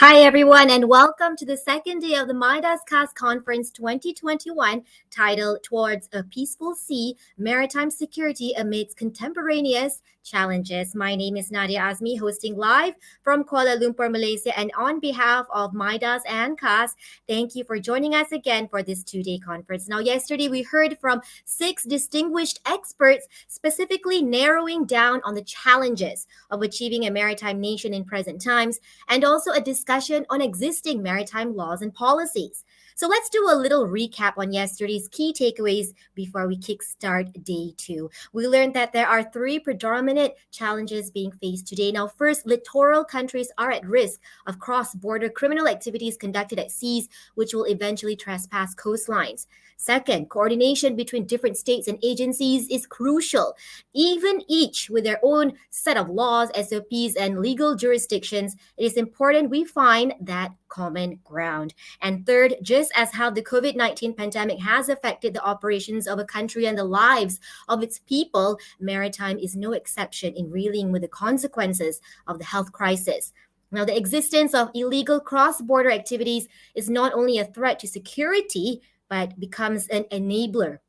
Hi, everyone, and welcome to the second day of the MiDAS-KAS Conference 2021, titled Towards a Peaceful Sea, Maritime Security Amidst Contemporaneous Challenges. My name is Nadia Azmi, hosting live from Kuala Lumpur, Malaysia, and on behalf of MiDAS and KAS, thank you for joining us again for this two-day conference. Now, yesterday we heard from 6 distinguished experts, specifically narrowing down on the challenges of achieving a maritime nation in present times, and also a discussion on existing maritime laws and policies. So let's do a little recap on yesterday's key takeaways before we kickstart day 2. We learned that there are 3 predominant challenges being faced today. Now, first, littoral countries are at risk of cross-border criminal activities conducted at seas, which will eventually trespass coastlines. Second, coordination between different states and agencies is crucial. Even each with their own set of laws, SOPs, and legal jurisdictions, it is important we find that common ground. And third, just as how the COVID-19 pandemic has affected the operations of a country and the lives of its people, maritime is no exception in reeling with the consequences of the health crisis. Now, the existence of illegal cross-border activities is not only a threat to security, but becomes an enabler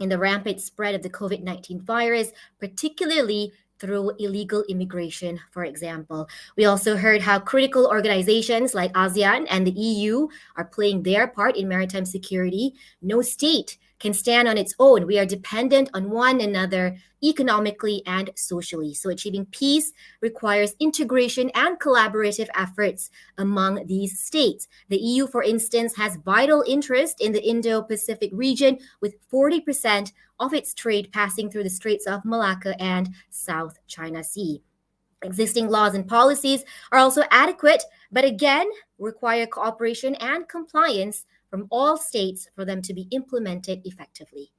in the rampant spread of the COVID-19 virus, particularly through illegal immigration, for example. We also heard how critical organizations like ASEAN and the EU are playing their part in maritime security. No state can stand on its own. We are dependent on one another economically and socially. So achieving peace requires integration and collaborative efforts among these states. The EU, for instance, has vital interest in the Indo-Pacific region, with 40% of its trade passing through the Straits of Malacca and South China Sea. Existing laws and policies are also adequate, but again, require cooperation and compliance from all states for them to be implemented effectively.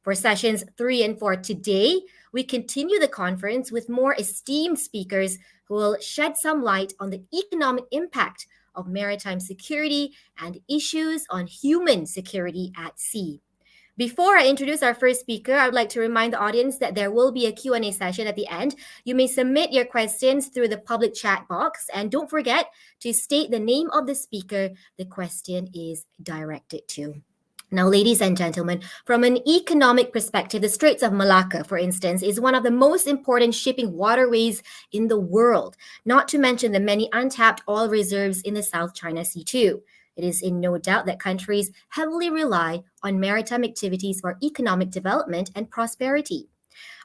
For sessions 3 and 4 today, we continue the conference with more esteemed speakers who will shed some light on the economic impact of maritime security and issues on human security at sea. Before I introduce our first speaker, I would like to remind the audience that there will be a Q&A session at the end. You may submit your questions through the public chat box, and don't forget to state the name of the speaker the question is directed to. Now, ladies and gentlemen, from an economic perspective, the Straits of Malacca, for instance, is one of the most important shipping waterways in the world, not to mention the many untapped oil reserves in the South China Sea too. It is in no doubt that countries heavily rely on maritime activities for economic development and prosperity.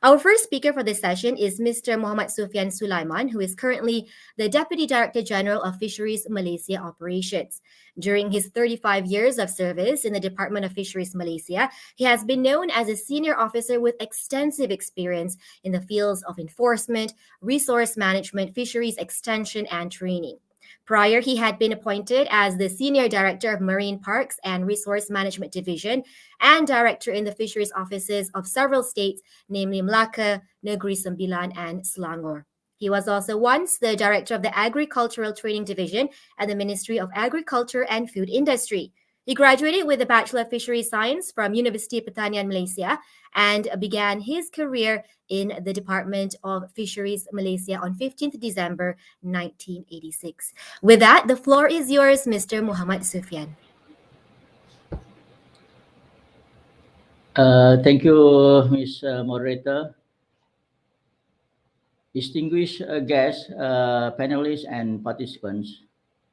Our first speaker for this session is Mr. Muhammad Sufian Sulaiman, who is currently the Deputy Director General of Fisheries Malaysia Operations. During his 35 years of service in the Department of Fisheries Malaysia, he has been known as a senior officer with extensive experience in the fields of enforcement, resource management, fisheries extension, and training. Prior, he had been appointed as the Senior Director of Marine Parks and Resource Management Division and Director in the Fisheries Offices of several states, namely Melaka, Negeri Sembilan, and Selangor. He was also once the Director of the Agricultural Training Division at the Ministry of Agriculture and Food Industry. He graduated with a Bachelor of Fisheries Science from University Pertanian Malaysia and began his career in the Department of Fisheries Malaysia on 15th December 1986. With that, the floor is yours, Mr. Muhammad Sufian. Thank you, Ms. Moderator. Distinguished guests, panelists, and participants,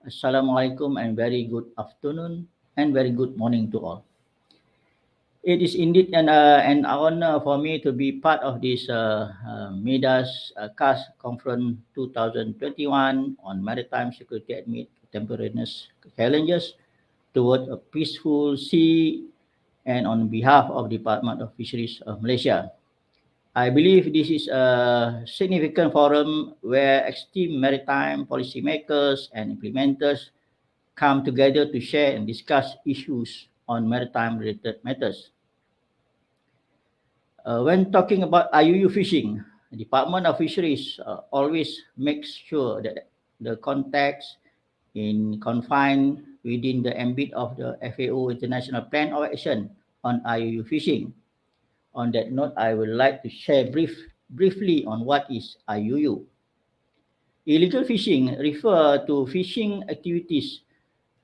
Assalamualaikum and very good afternoon and very good morning to all. It is indeed an honor for me to be part of this MiDAS-KAS Conference 2021 on Maritime Security Amid Contemporaneous Challenges toward a Peaceful Sea, and on behalf of the Department of Fisheries of Malaysia. I believe this is a significant forum where esteemed maritime policymakers and implementers come together to share and discuss issues on maritime-related matters. When talking about IUU fishing, the Department of Fisheries always makes sure that the context is confined within the ambit of the FAO International Plan of Action on IUU fishing. On that note, I would like to share briefly on what is IUU. Illegal fishing refer to fishing activities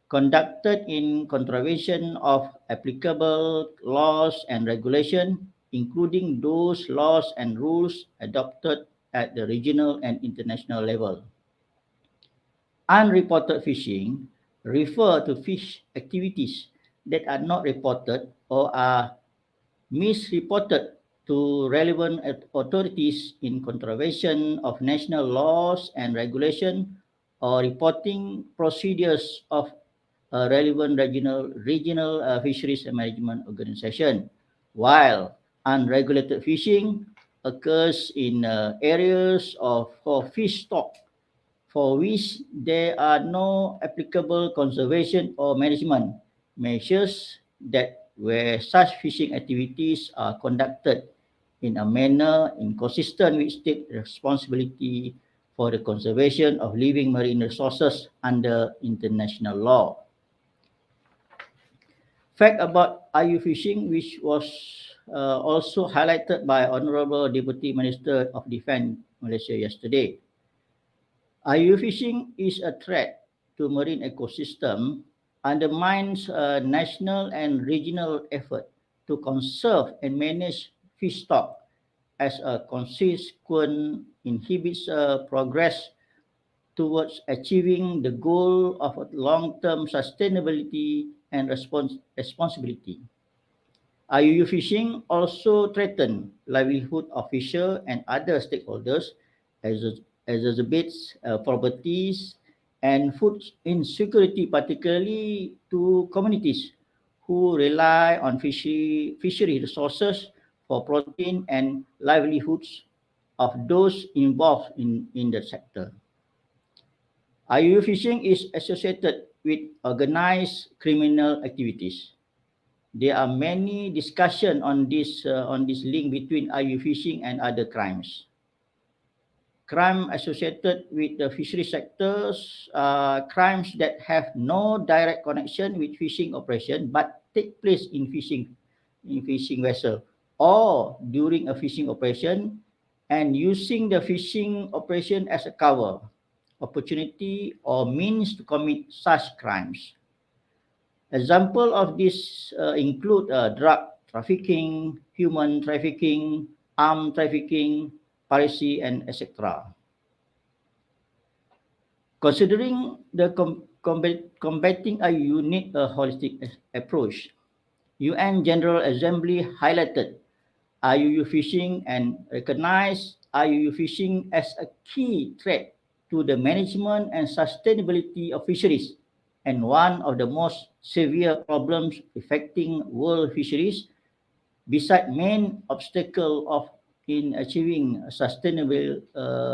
conducted in contravention of applicable laws and regulation, including those laws and rules adopted at the regional and international level. Unreported fishing refer to fish activities that are not reported or are misreported to relevant authorities in contravention of national laws and regulation or reporting procedures of a relevant regional fisheries management organization, while unregulated fishing occurs in areas of for fish stock for which there are no applicable conservation or management measures that where such fishing activities are conducted in a manner inconsistent with state responsibility for the conservation of living marine resources under international law. Fact about IU fishing, which was also highlighted by Honorable Deputy Minister of Defence Malaysia yesterday. IU fishing is a threat to marine ecosystem, undermines national and regional effort to conserve and manage fish stock. As a consequence, inhibits progress towards achieving the goal of long-term sustainability and responsibility. IUU fishing also threaten livelihood of fisher and other stakeholders as exacerbates properties and food insecurity, particularly to communities who rely on fishery resources for protein and livelihoods of those involved in the sector. IUU fishing is associated with organized criminal activities. There are many discussion on this link between IU fishing and other crimes. Crime associated with the fishery sectors are crimes that have no direct connection with fishing operation but take place in fishing vessel or during a fishing operation and using the fishing operation as a cover, opportunity or means to commit such crimes. Example of this include drug trafficking, human trafficking, arm trafficking, piracy, and etc. Considering the combating a unit a holistic approach, UN General Assembly highlighted IUU fishing and recognized IUU fishing as a key threat to the management and sustainability of fisheries and one of the most severe problems affecting world fisheries, beside main obstacle of in achieving sustainable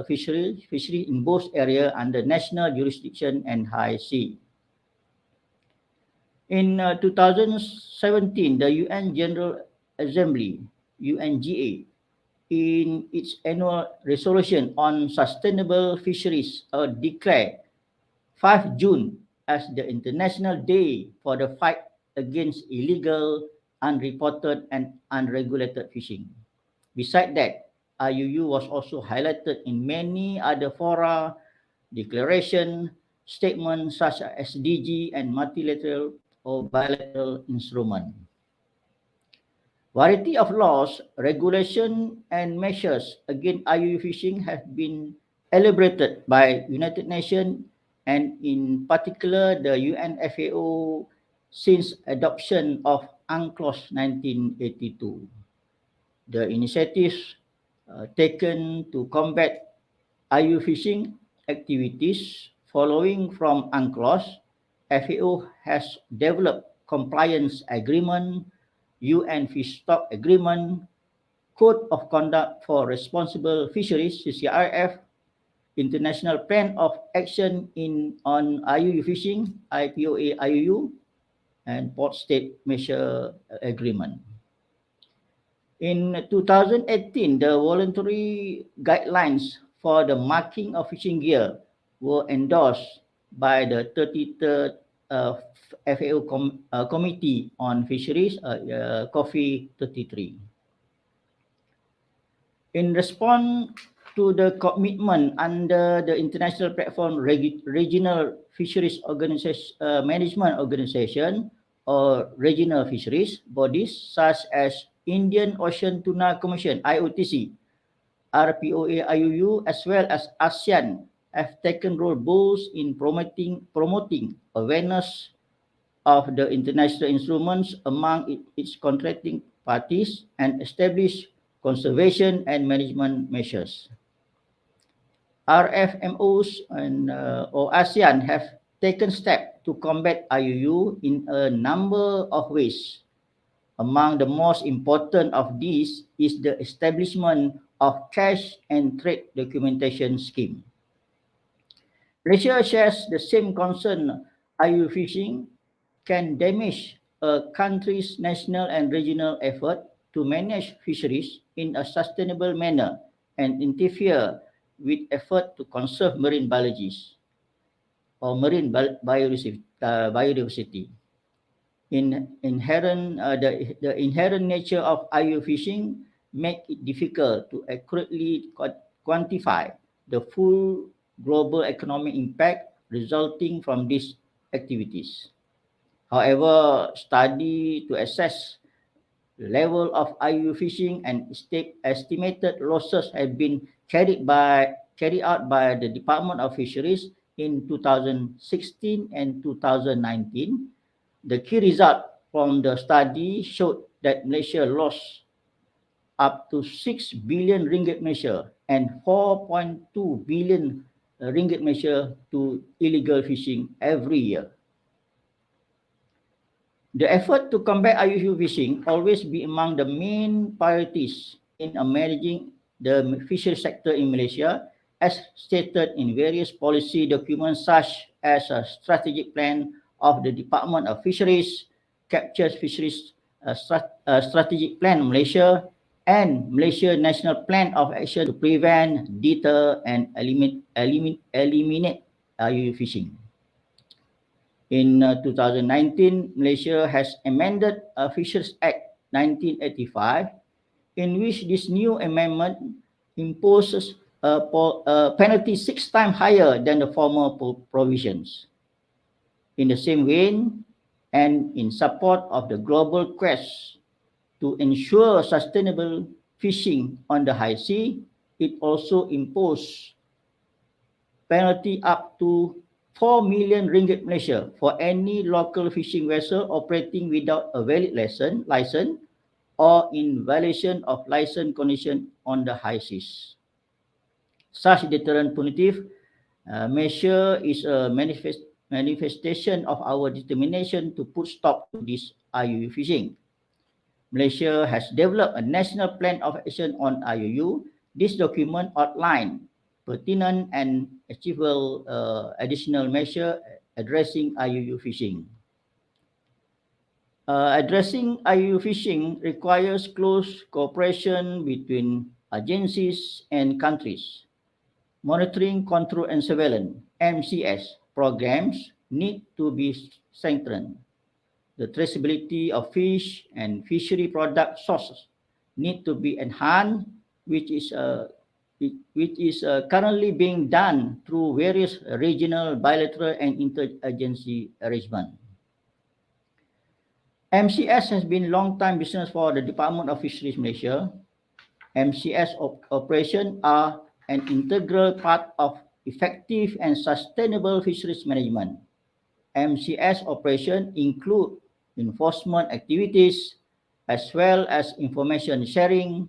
fishery in both area under national jurisdiction and high sea. In 2017, the UN General Assembly, UNGA, in its annual resolution on sustainable fisheries, declared 5 June as the International Day for the fight against illegal, unreported, and unregulated fishing. Besides that, IUU was also highlighted in many other fora, declaration, statements such as SDG and multilateral or bilateral instrument. Variety of laws, regulation, and measures against IUU fishing have been elaborated by United Nations and in particular the UNFAO since adoption of UNCLOS 1982. The initiatives taken to combat IUU fishing activities following from UNCLOS, FAO has developed compliance agreement, UN Fish Stock Agreement, Code of Conduct for Responsible Fisheries (CCRF), International Plan of Action on IUU Fishing (IPOA IUU), and Port State Measure Agreement. In 2018, the voluntary guidelines for the marking of fishing gear were endorsed by the 33rd FAO Committee on Fisheries, COFI 33. In response to the commitment under the International Platform Regional Fisheries Management Organization or regional fisheries bodies such as Indian Ocean Tuna Commission (IOTC), RPOA IUU, as well as ASEAN have taken role both in promoting awareness of the international instruments among its contracting parties and establish conservation and management measures. RFMOs or ASEAN have taken steps to combat IUU in a number of ways. Among the most important of these is the establishment of cash and trade documentation scheme. Malaysia shares the same concern. IUU fishing can damage a country's national and regional effort to manage fisheries in a sustainable manner and interfere with effort to conserve marine biologies or marine biodiversity. The inherent nature of IUU fishing make it difficult to accurately quantify the full global economic impact resulting from these activities. However, study to assess the level of IUU fishing and estimated losses have been carried out by the Department of Fisheries in 2016 and 2019. The key result from the study showed that Malaysia lost up to 6 billion ringgit Malaysia and 4.2 billion ringgit Malaysia to illegal fishing every year. The effort to combat IUU fishing always be among the main priorities in managing the fishery sector in Malaysia, as stated in various policy documents such as a strategic plan of the Department of Fisheries, Capture Fisheries Strategic Plan Malaysia, and Malaysia National Plan of Action to prevent, deter, and eliminate IUU fishing. In 2019, Malaysia has amended Fisheries Act 1985, in which this new amendment imposes a penalty 6 times higher than the former provisions. In the same vein, and in support of the global quest to ensure sustainable fishing on the high sea, it also imposed penalty up to 4 million ringgit Malaysia for any local fishing vessel operating without a valid license or in violation of license condition on the high seas. Such deterrent punitive measure is a manifestation of our determination to put stop to this IUU fishing. Malaysia has developed a national plan of action on IUU. This document outlines pertinent and achievable additional measure addressing IUU fishing. Addressing IUU fishing requires close cooperation between agencies and countries. Monitoring, control and surveillance (MCS) programs need to be strengthened. The traceability of fish and fishery product sources need to be enhanced, which is currently being done through various regional, bilateral, and interagency arrangements. MCS has been long-time business for the Department of Fisheries Malaysia. MCS operations are an integral part of effective and sustainable fisheries management. MCS operations include enforcement activities as well as information sharing,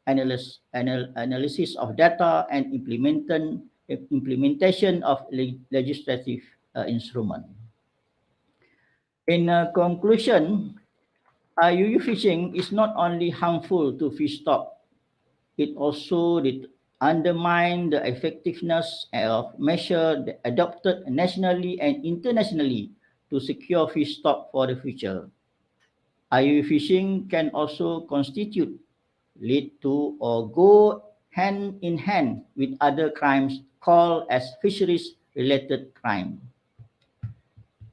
analysis of data, and implementation of legislative instruments. In conclusion, IUU fishing is not only harmful to fish stock, it also undermines the effectiveness of measures adopted nationally and internationally to secure fish stock for the future. IUU fishing can also lead to, or go hand in hand with other crimes called as fisheries-related crime.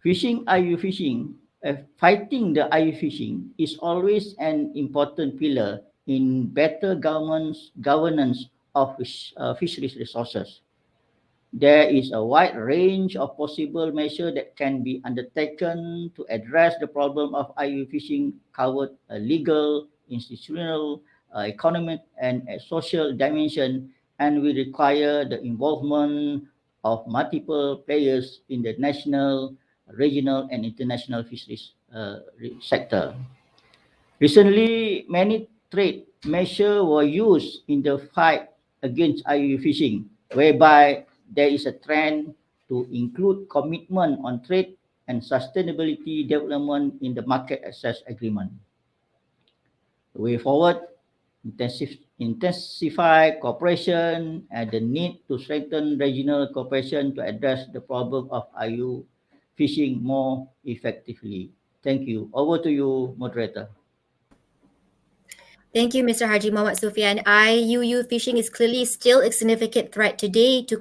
Fighting the IUU fishing is always an important pillar in better governance of fisheries resources. There is a wide range of possible measures that can be undertaken to address the problem of IUU fishing, covered a legal, institutional, economic, and a social dimension, and will require the involvement of multiple players in the national, regional, and international fisheries sector. Recently, many trade measures were used in the fight against IUU fishing, whereby there is a trend to include commitment on trade and sustainability development in the market access agreement. The way forward, intensify cooperation and the need to strengthen regional cooperation to address the problem of IUU fishing more effectively. Thank you. Over to you, moderator. Thank you, Mr. Haji Muhammad Sufian. IUU fishing is clearly still a significant threat today to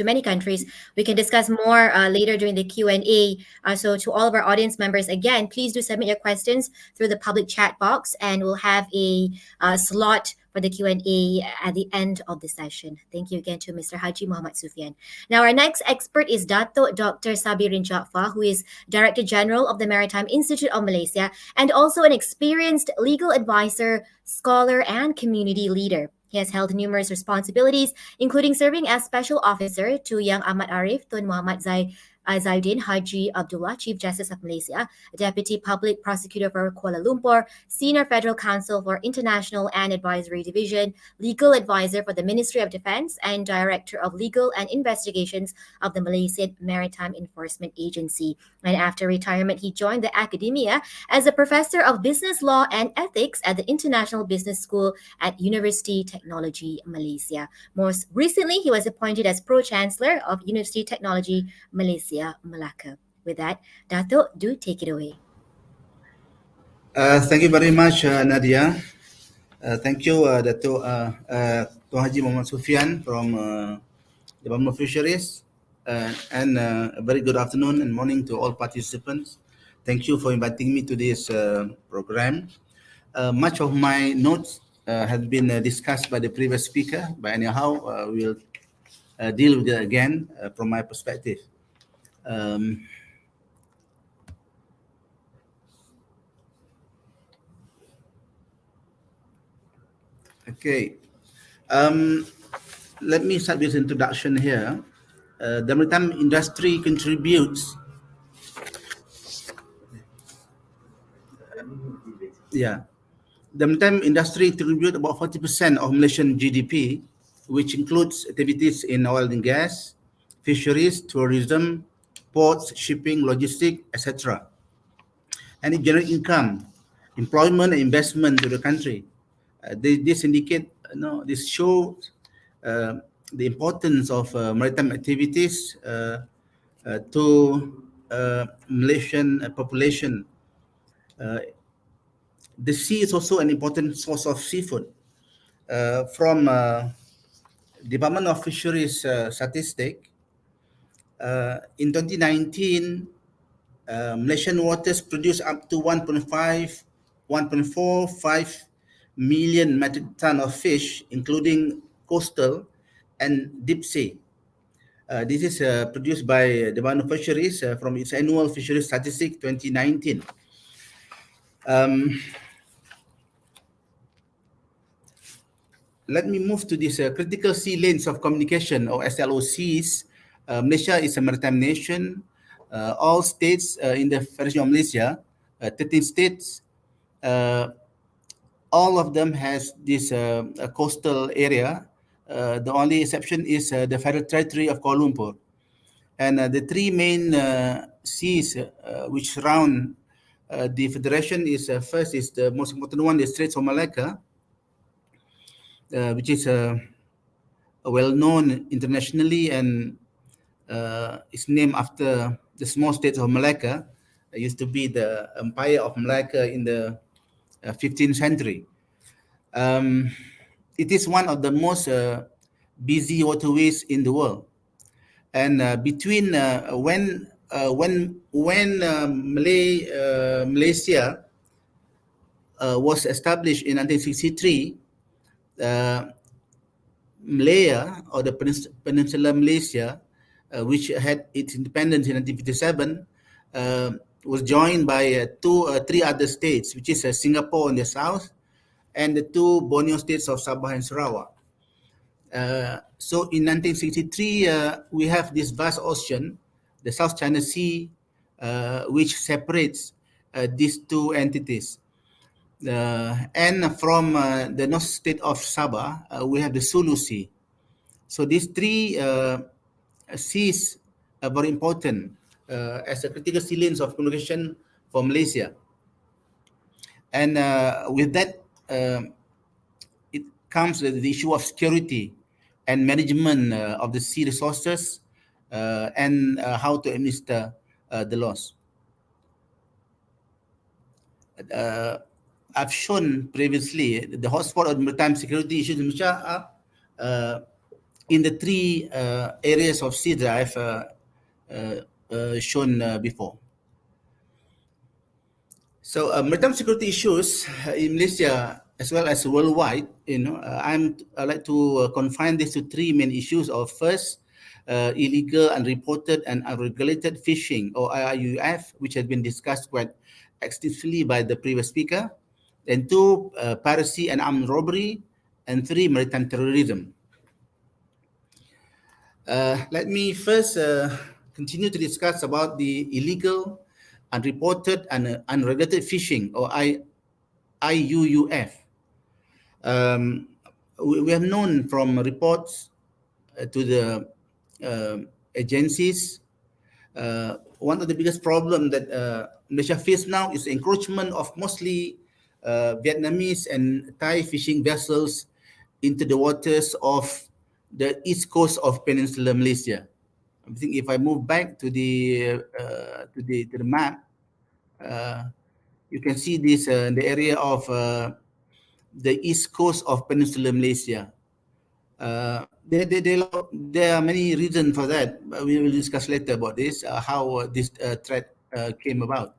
many countries. We can discuss more later during the Q&A. So to all of our audience members, again, please do submit your questions through the public chat box, and we'll have a slot for the Q&A at the end of the session. Thank you again to Mr. Haji Muhammad Sufian. Now, our next expert is Datuk Dr. Sabirin Jaafar, who is Director General of the Maritime Institute of Malaysia and also an experienced legal advisor, scholar, and community leader. He has held numerous responsibilities, including serving as Special Officer to Yang Ahmad Arif Tun Muhammad Zainuddin Haji Abdullah, Chief Justice of Malaysia, Deputy Public Prosecutor for Kuala Lumpur, Senior Federal Counsel for International and Advisory Division, Legal Advisor for the Ministry of Defence, and Director of Legal and Investigations of the Malaysian Maritime Enforcement Agency. And after retirement, he joined the academia as a Professor of Business Law and Ethics at the International Business School at University Technology Malaysia. Most recently, he was appointed as Pro-Chancellor of University Technology Malaysia, Malacca. With that, Datuk, do take it away. Thank you very much, Nadia. Thank you, Datuk Tuan Haji Muhammad Sufian from Department of Fisheries. And a very good afternoon and morning to all participants. Thank you for inviting me to this program. Much of my notes have been discussed by the previous speaker, but anyhow, we'll deal with it again from my perspective. Okay. Let me start with introduction here. The maritime industry contributes. The maritime industry contributes about 40% of Malaysian GDP, which includes activities in oil and gas, fisheries, tourism, ports, shipping, logistics, etc. And it generates income, employment, and investment to the country. This indicate, this shows the importance of maritime activities to Malaysian population. The sea is also an important source of seafood. From Department of Fisheries statistic, in 2019, Malaysian waters produced up to 1.45 million metric ton of fish, including coastal and deep sea. This is produced by Department of Fisheries from its annual fisheries statistic 2019. Let me move to this critical sea lanes of communication, or SLOCs. Malaysia is a maritime nation. All states in the Federation of Malaysia, 13 states, all of them has this coastal area. The only exception is the Federal Territory of Kuala Lumpur. And the three main seas which surround the Federation is first is the most important one, the Straits of Malacca, which is well-known internationally, and is named after the small state of Malacca. It used to be the Empire of Malacca in the 15th century. It is one of the most busy waterways in the world. And between when Malaysia was established in 1963, Malaya, or the Peninsula Malaysia, which had its independence in 1957, was joined by three other states, which is Singapore in the south and the two Borneo states of Sabah and Sarawak. So in 1963, we have this vast ocean, the South China Sea, which separates these two entities. And from the north state of Sabah, we have the Sulu Sea. So these three seas are very important as a critical sea lanes of communication for Malaysia. And with that, it comes the issue of security and management of the sea resources and how to administer the loss. I've shown previously the hotspot of maritime security issues in Malaysia are in the three areas of sea that I've shown before. So maritime security issues in Malaysia as well as worldwide, I like to confine this to three main issues. Of first, illegal, unreported, and unregulated fishing, or IUF, which has been discussed quite extensively by the previous speaker. Then two, piracy and armed robbery, and three, maritime terrorism. Let me first continue to discuss about the illegal, unreported, and unregulated fishing, or IUUF. We have known from reports to the agencies, one of the biggest problems that Malaysia faces now is encroachment of mostly Vietnamese and Thai fishing vessels into the waters of the east coast of Peninsular Malaysia. I think if I move back to the map, you can see this in the area of the east coast of Peninsular Malaysia. There are many reasons for that, but we will discuss later about this, how this threat came about.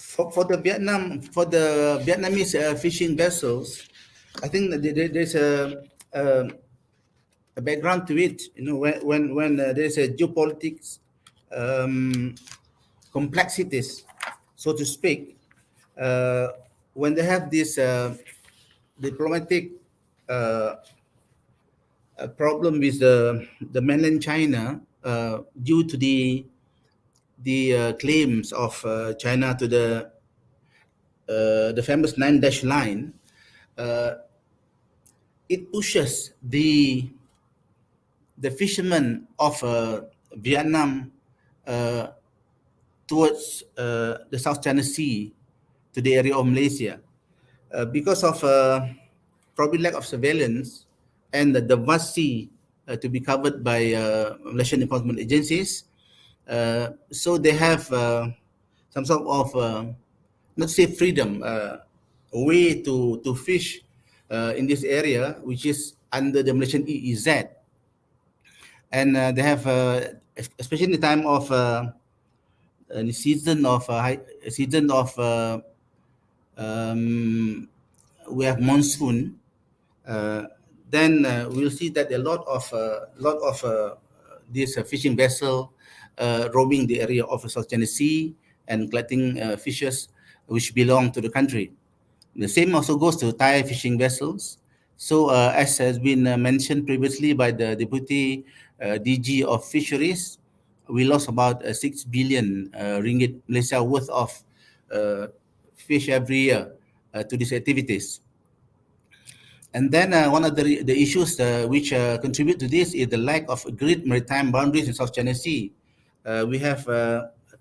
For the Vietnamese fishing vessels, I think that there's a background to it. When there's a geopolitics complexities, so to speak, when they have this diplomatic problem with the mainland China due to the claims of China to the famous 9-dash line, it pushes the fishermen of Vietnam towards the South China Sea to the area of Malaysia. Because of probably lack of surveillance and the vast sea to be covered by Malaysian enforcement agencies, so they have some sort of, not say freedom, a way to fish in this area, which is under the Malaysian EEZ. And they have, especially in the time of the season of we have monsoon, then we'll see that a lot of these fishing vessel roaming the area of the South China Sea and collecting fishes which belong to the country. The same also goes to Thai fishing vessels. So as has been mentioned previously by the Deputy DG of Fisheries, we lost about 6 billion ringgit Malaysia worth of fish every year to these activities. And then one of the issues which contribute to this is the lack of agreed maritime boundaries in South China Sea. We have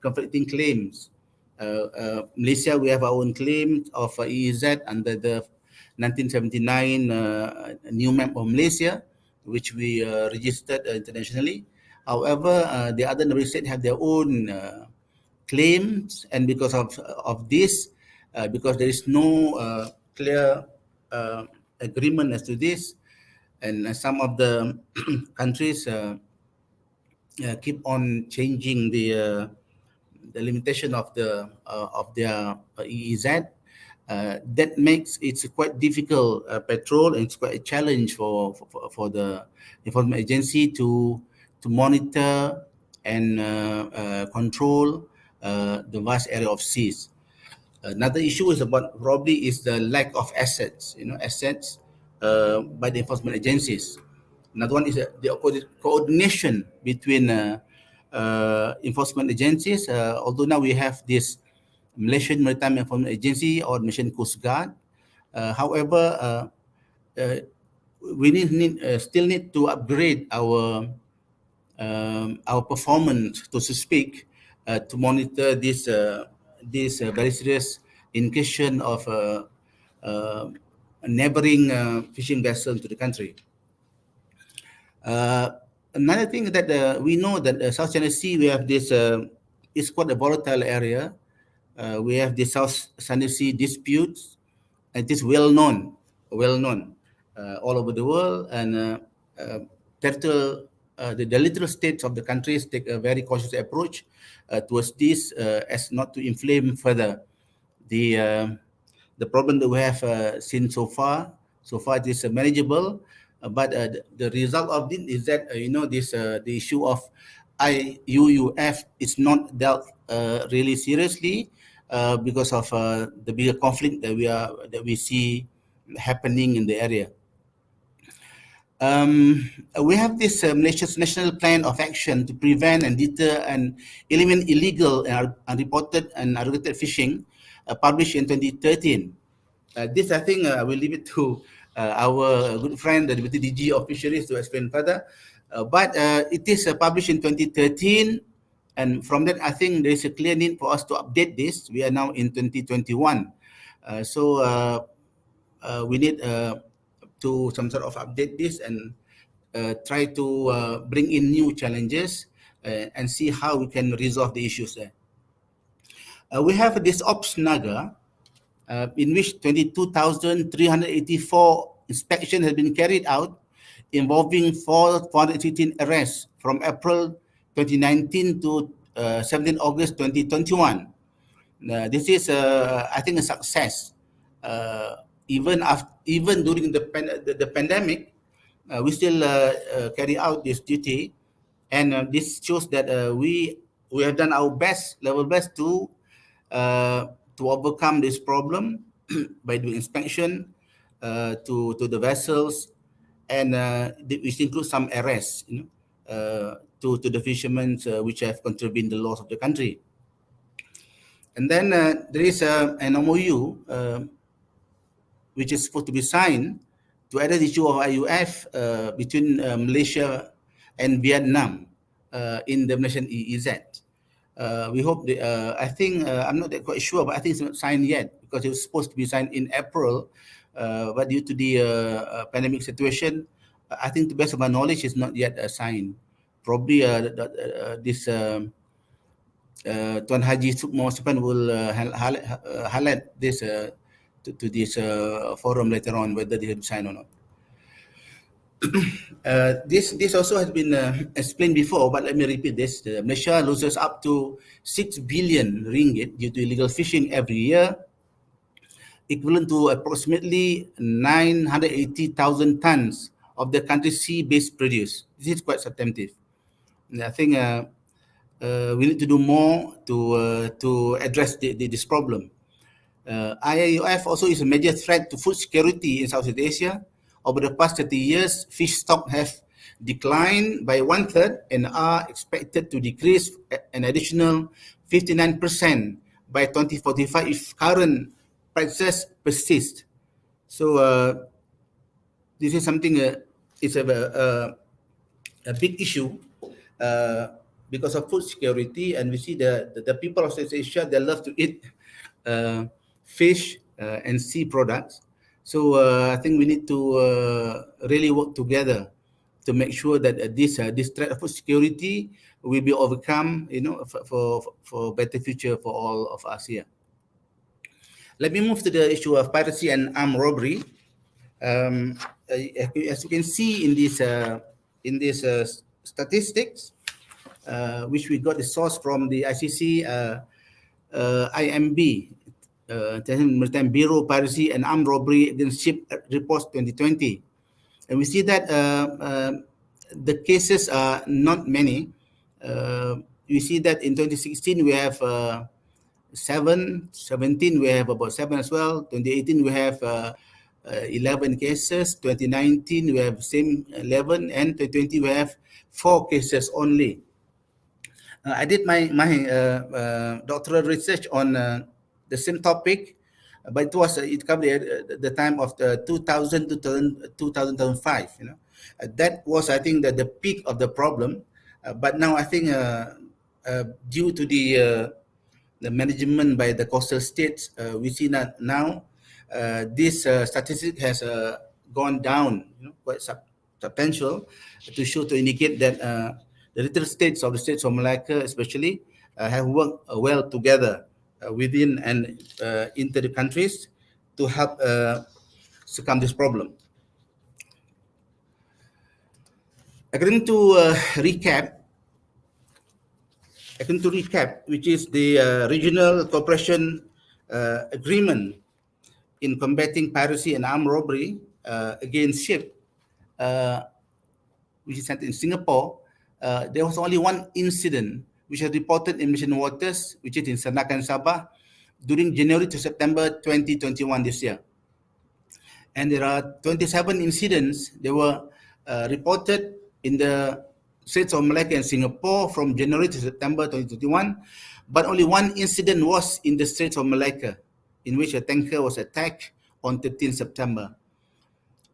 conflicting claims. Malaysia, we have our own claim of EEZ under the 1979 new map of Malaysia, which we registered internationally. However, the other member states have their own claims, and because of this, because there is no clear agreement as to this, and some of the countries keep on changing the limitation of their EEZ. That makes it quite difficult patrol, and it's quite a challenge for the enforcement agency to monitor and control the vast area of seas. Another issue is probably the lack of assets, assets by the enforcement agencies. Another one is the coordination between enforcement agencies. Although now we have this Malaysian Maritime Enforcement Agency or Malaysian Coast Guard, however, we still need to upgrade our performance, so to speak, to monitor this very serious incursion of neighboring fishing vessels to the country. Another thing that we know that South China Sea, we have this, it's quite a volatile area. We have the South China Sea disputes, and it is well known all over the world, and the littoral states of the countries take a very cautious approach towards this, as not to inflame further the problem that we have seen so far. So far, it is manageable, but the result of it is that the issue of IUUF is not dealt really seriously because of the bigger conflict that we see happening in the area. We have this Malaysia's National Plan of Action to prevent and deter and eliminate illegal and unreported and unregulated fishing, published in 2013. This, I think, I will leave it to our good friend, the Deputy DG of Fisheries, to explain further. But it is published in 2013, and from that, I think there is a clear need for us to update this. We are now in 2021, so we need to some sort of update this and try to bring in new challenges and see how we can resolve the issues there. We have this Ops Naga, in which 22,384 inspections have been carried out, involving 418 arrests from April 2019 to 17 August 2021. This is, I think, a success. Even during the pandemic, we still carry out this duty, and this shows that we have done our level best to overcome this problem by doing inspection to the vessels, and which includes some arrests, to the fishermen which have contravened the laws of the country. And then there is an MOU which is supposed to be signed to address the issue of IUF between Malaysia and Vietnam in the Malaysian EEZ. We hope, I think, I'm not quite sure, but I think it's not signed yet because it was supposed to be signed in April, but due to the pandemic situation, I think, to the best of my knowledge, it's not yet signed. Probably this Tuan Haji Sufian will highlight this to this forum later on, whether they have signed or not. This also has been explained before, but let me repeat this. Malaysia loses up to 6 billion ringgit due to illegal fishing every year, equivalent to approximately 980,000 tons of the country's sea-based produce. This is quite substantive. And I think we need to do more to address this problem. IUF also is a major threat to food security in Southeast Asia. Over the past 30 years, fish stocks have declined by 1/3 and are expected to decrease an additional 59% by 2045 if current prices persist. So this is something, it's a big issue because of food security, and we see the people of Southeast Asia, they love to eat fish and sea products. So I think we need to really work together to make sure that this threat of food security will be overcome, for better future for all of us here. Let me move to the issue of piracy and armed robbery. As you can see in this statistics, which we got the source from the ICC IMB, Maritime Bureau Piracy and Armed Robbery Against Ship Reports 2020. And we see that the cases are not many. We see that in 2016 we have 17 we have about 7 as well. 2018 we have 11 cases. 2019 we have same 11, and 2020 we have 4 cases only. I did my doctoral research on the same topic, but it covered the time of the 2000 to 2005. That was, I think, the peak of the problem. But now I think due to the management by the coastal states, we see that now this statistic has gone down, quite substantial, to indicate that the little states of the states of Malacca especially have worked well together within and inter the countries to help succumb this problem. According to recap, which is the regional cooperation agreement in combating piracy and armed robbery against ship, which is set in Singapore, there was only one incident which was reported in Malaysian waters, which is in Sandakan, Sabah, during January to September 2021 this year. And there are 27 incidents that were reported in the Straits of Malacca and Singapore from January to September 2021, but only one incident was in the Straits of Malacca, in which a tanker was attacked on 13 September.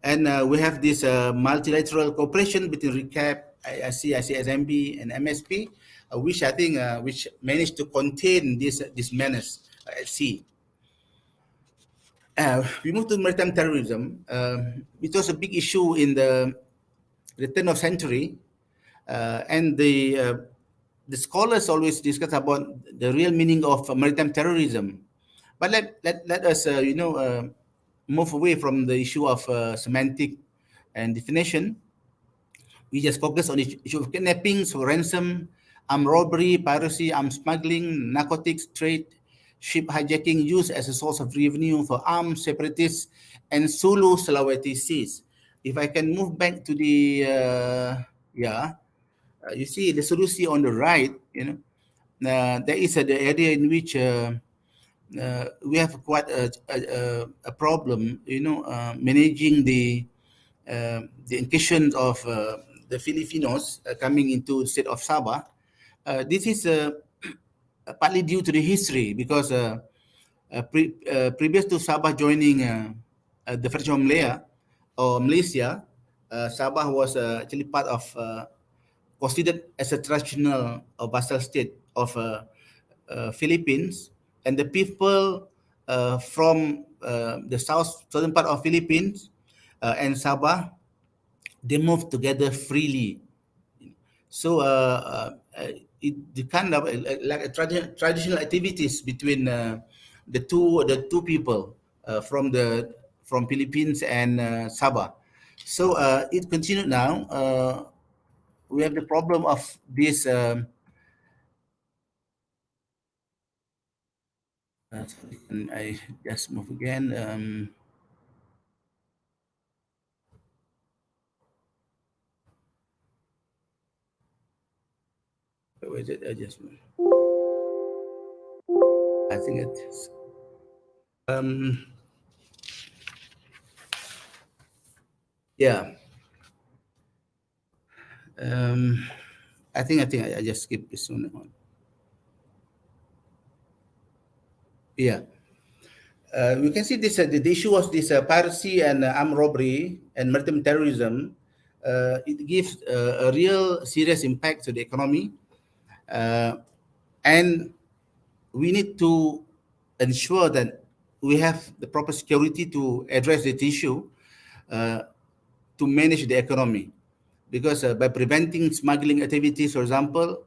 And we have this multilateral cooperation between RECAP, ICSMB, and MSP, which I think which managed to contain this menace at sea. We move to maritime terrorism. It was a big issue in the turn of century, and the scholars always discuss about the real meaning of maritime terrorism. But let us move away from the issue of semantic and definition. We just focus on the issue of kidnappings, ransom, armed robbery, piracy, arms smuggling, narcotics trade, ship hijacking used as a source of revenue for armed separatists and Sulu Sulawesi seas. If I can move back to the you see the Sulusi on the right. There is the area in which we have quite a problem, managing the incursions of the Filipinos coming into the state of Sabah. This is partly due to the history, because previous to Sabah joining the Federation of Malaya or Malaysia, Sabah was actually part of, considered as a traditional or vassal state of Philippines, and the people from the southern part of Philippines and Sabah, they moved together freely. So the kind of like traditional activities between the two people from Philippines and Sabah. So it continued now. We have the problem of this. Sorry, I just move again. Where is it? I think it is. Yeah. I think I just skip this one. Yeah. We can see this. The issue was this piracy and armed robbery and maritime terrorism. It gives a real serious impact to the economy, and we need to ensure that we have the proper security to address this issue, to manage the economy. Because by preventing smuggling activities, for example,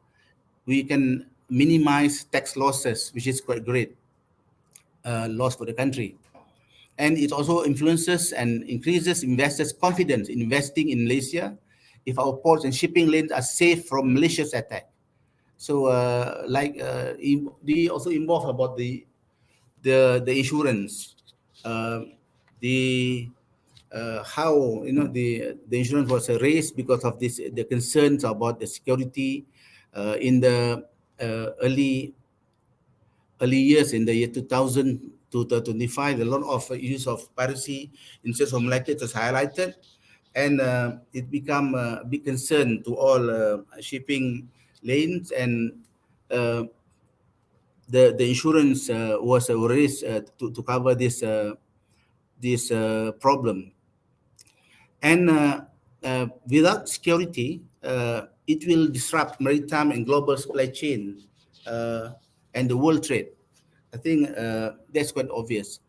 we can minimize tax losses, which is quite great loss for the country. And it also influences and increases investors' confidence in investing in Malaysia if our ports and shipping lanes are safe from malicious attack. So they also involve about the the insurance, the how the insurance was raised because of the concerns about the security in the early years in the year 2000 to 2025. A lot of use of piracy in terms of Malacca was highlighted, and it became a big concern to all shipping lanes, and the insurance was raised to cover this problem. And without security, it will disrupt maritime and global supply chain and the world trade. I think that's quite obvious.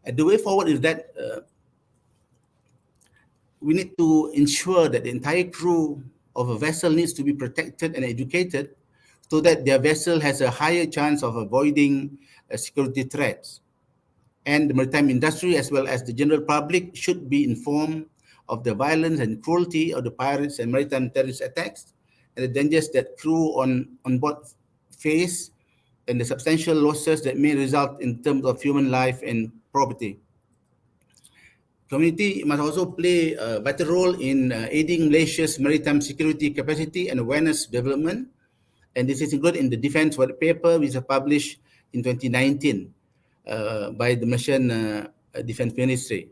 And the way forward is that we need to ensure that the entire crew of a vessel needs to be protected and educated so that their vessel has a higher chance of avoiding security threats. And the maritime industry, as well as the general public, should be informed of the violence and cruelty of the pirates and maritime terrorist attacks and the dangers that crew on board face and the substantial losses that may result in terms of human life and property. Community must also play a vital role in aiding Malaysia's maritime security capacity and awareness development. And this is included in the defense white paper, which was published in 2019 by the Malaysian Defense Ministry.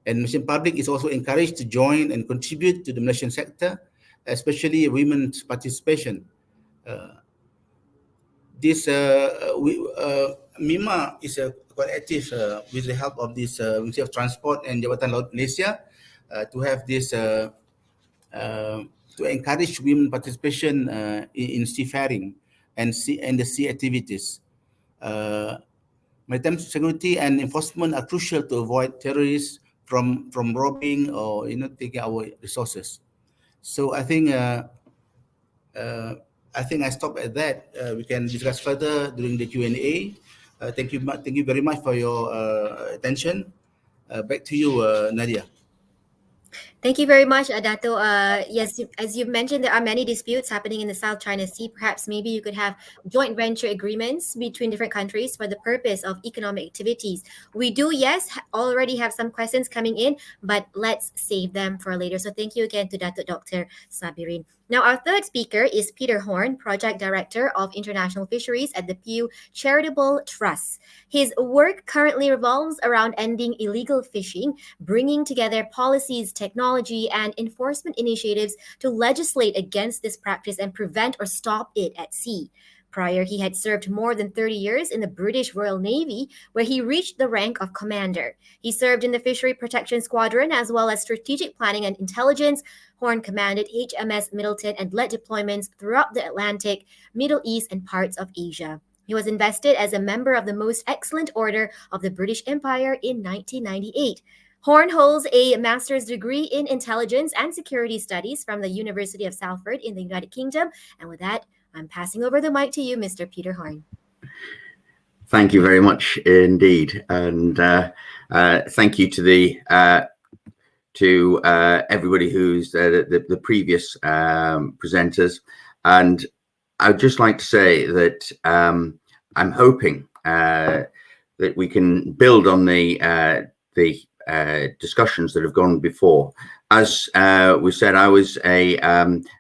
And Malaysian public is also encouraged to join and contribute to the Malaysian sector, especially women's participation. MIMA is quite active with the help of this Ministry of Transport and Jabatan Laut Malaysia to have this to encourage women participation in seafaring and the sea activities. Maritime security and enforcement are crucial to avoid terrorists from robbing or taking our resources. So I think I stop at that. We can discuss further during the Q&A. Thank you very much for your attention. Back to you, Nadia. Thank you very much, Dato. Yes, as you mentioned, there are many disputes happening in the South China Sea. Perhaps maybe you could have joint venture agreements between different countries for the purpose of economic activities. We do, yes, already have some questions coming in, but let's save them for later. So thank you again to Dato Dr. Sabirin. Now, our third speaker is Peter Horn, Project Director of International Fisheries at the Pew Charitable Trust. His work currently revolves around ending illegal fishing, bringing together policies, technology, and enforcement initiatives to legislate against this practice and prevent or stop it at sea. Prior, he had served more than 30 years in the British Royal Navy, where he reached the rank of commander. He served in the Fishery Protection Squadron as well as Strategic Planning and Intelligence. Horn commanded HMS Middleton and led deployments throughout the Atlantic, Middle East, and parts of Asia. He was invested as a member of the Most Excellent Order of the British Empire in 1998. Horn holds a master's degree in Intelligence and Security Studies from the University of Salford in the United Kingdom. And with that, I'm passing over the mic to you, Mr. Peter Horn. Thank you very much indeed, and thank you to everybody who's the previous presenters. And I would just like to say that I'm hoping that we can build on the discussions that have gone before. As we said, I was a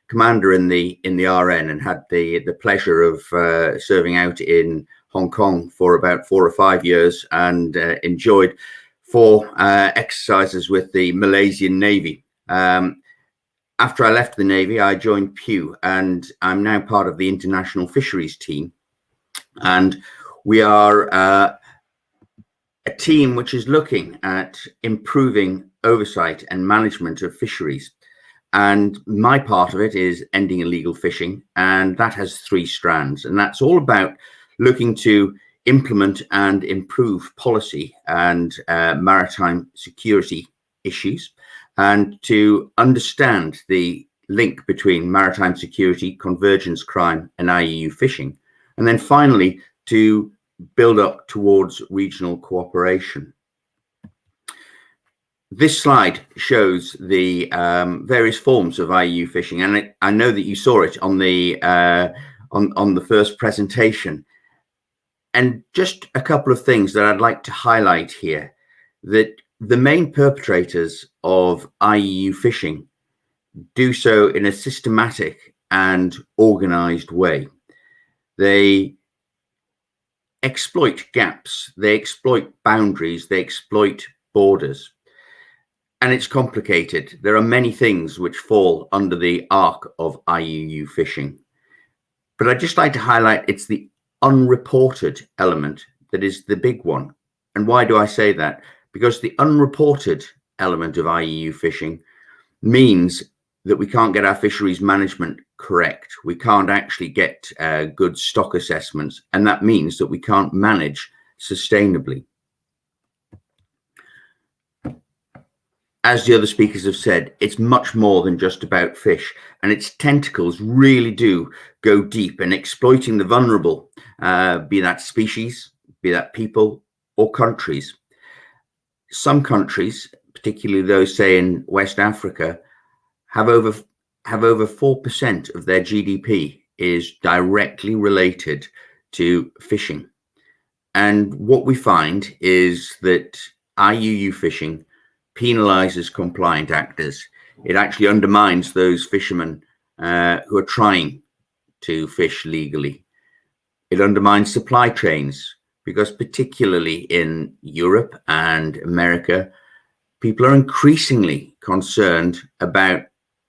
commander in the RN and had the pleasure of serving out in Hong Kong for about 4 or 5 years, and enjoyed 4 exercises with the Malaysian Navy. After I left the Navy, I joined Pew, and I'm now part of the International Fisheries team. And we are a team which is looking at improving oversight and management of fisheries. And my part of it is ending illegal fishing, and that has 3 strands. And that's all about looking to implement and improve policy and maritime security issues, and to understand the link between maritime security, convergence crime, and IUU fishing. And then finally, to build up towards regional cooperation. This slide shows the various forms of IUU fishing, and I know that you saw it on the first presentation. And just a couple of things that I'd like to highlight here, that the main perpetrators of IUU fishing do so in a systematic and organized way. They exploit gaps, they exploit boundaries, they exploit borders. And it's complicated. There are many things which fall under the arc of IUU fishing. But I'd just like to highlight it's the unreported element that is the big one. And why do I say that? Because the unreported element of IUU fishing means that we can't get our fisheries management correct. We can't actually get good stock assessments, and that means that we can't manage sustainably. As the other speakers have said, it's much more than just about fish, and its tentacles really do go deep in exploiting the vulnerable, be that species, be that people or countries. Some countries, particularly those, say, in West Africa, have over 4% of their GDP is directly related to fishing. And what we find is that IUU fishing penalizes compliant actors. It actually undermines those fishermen who are trying to fish legally. It undermines supply chains, because particularly in Europe and America, people are increasingly concerned about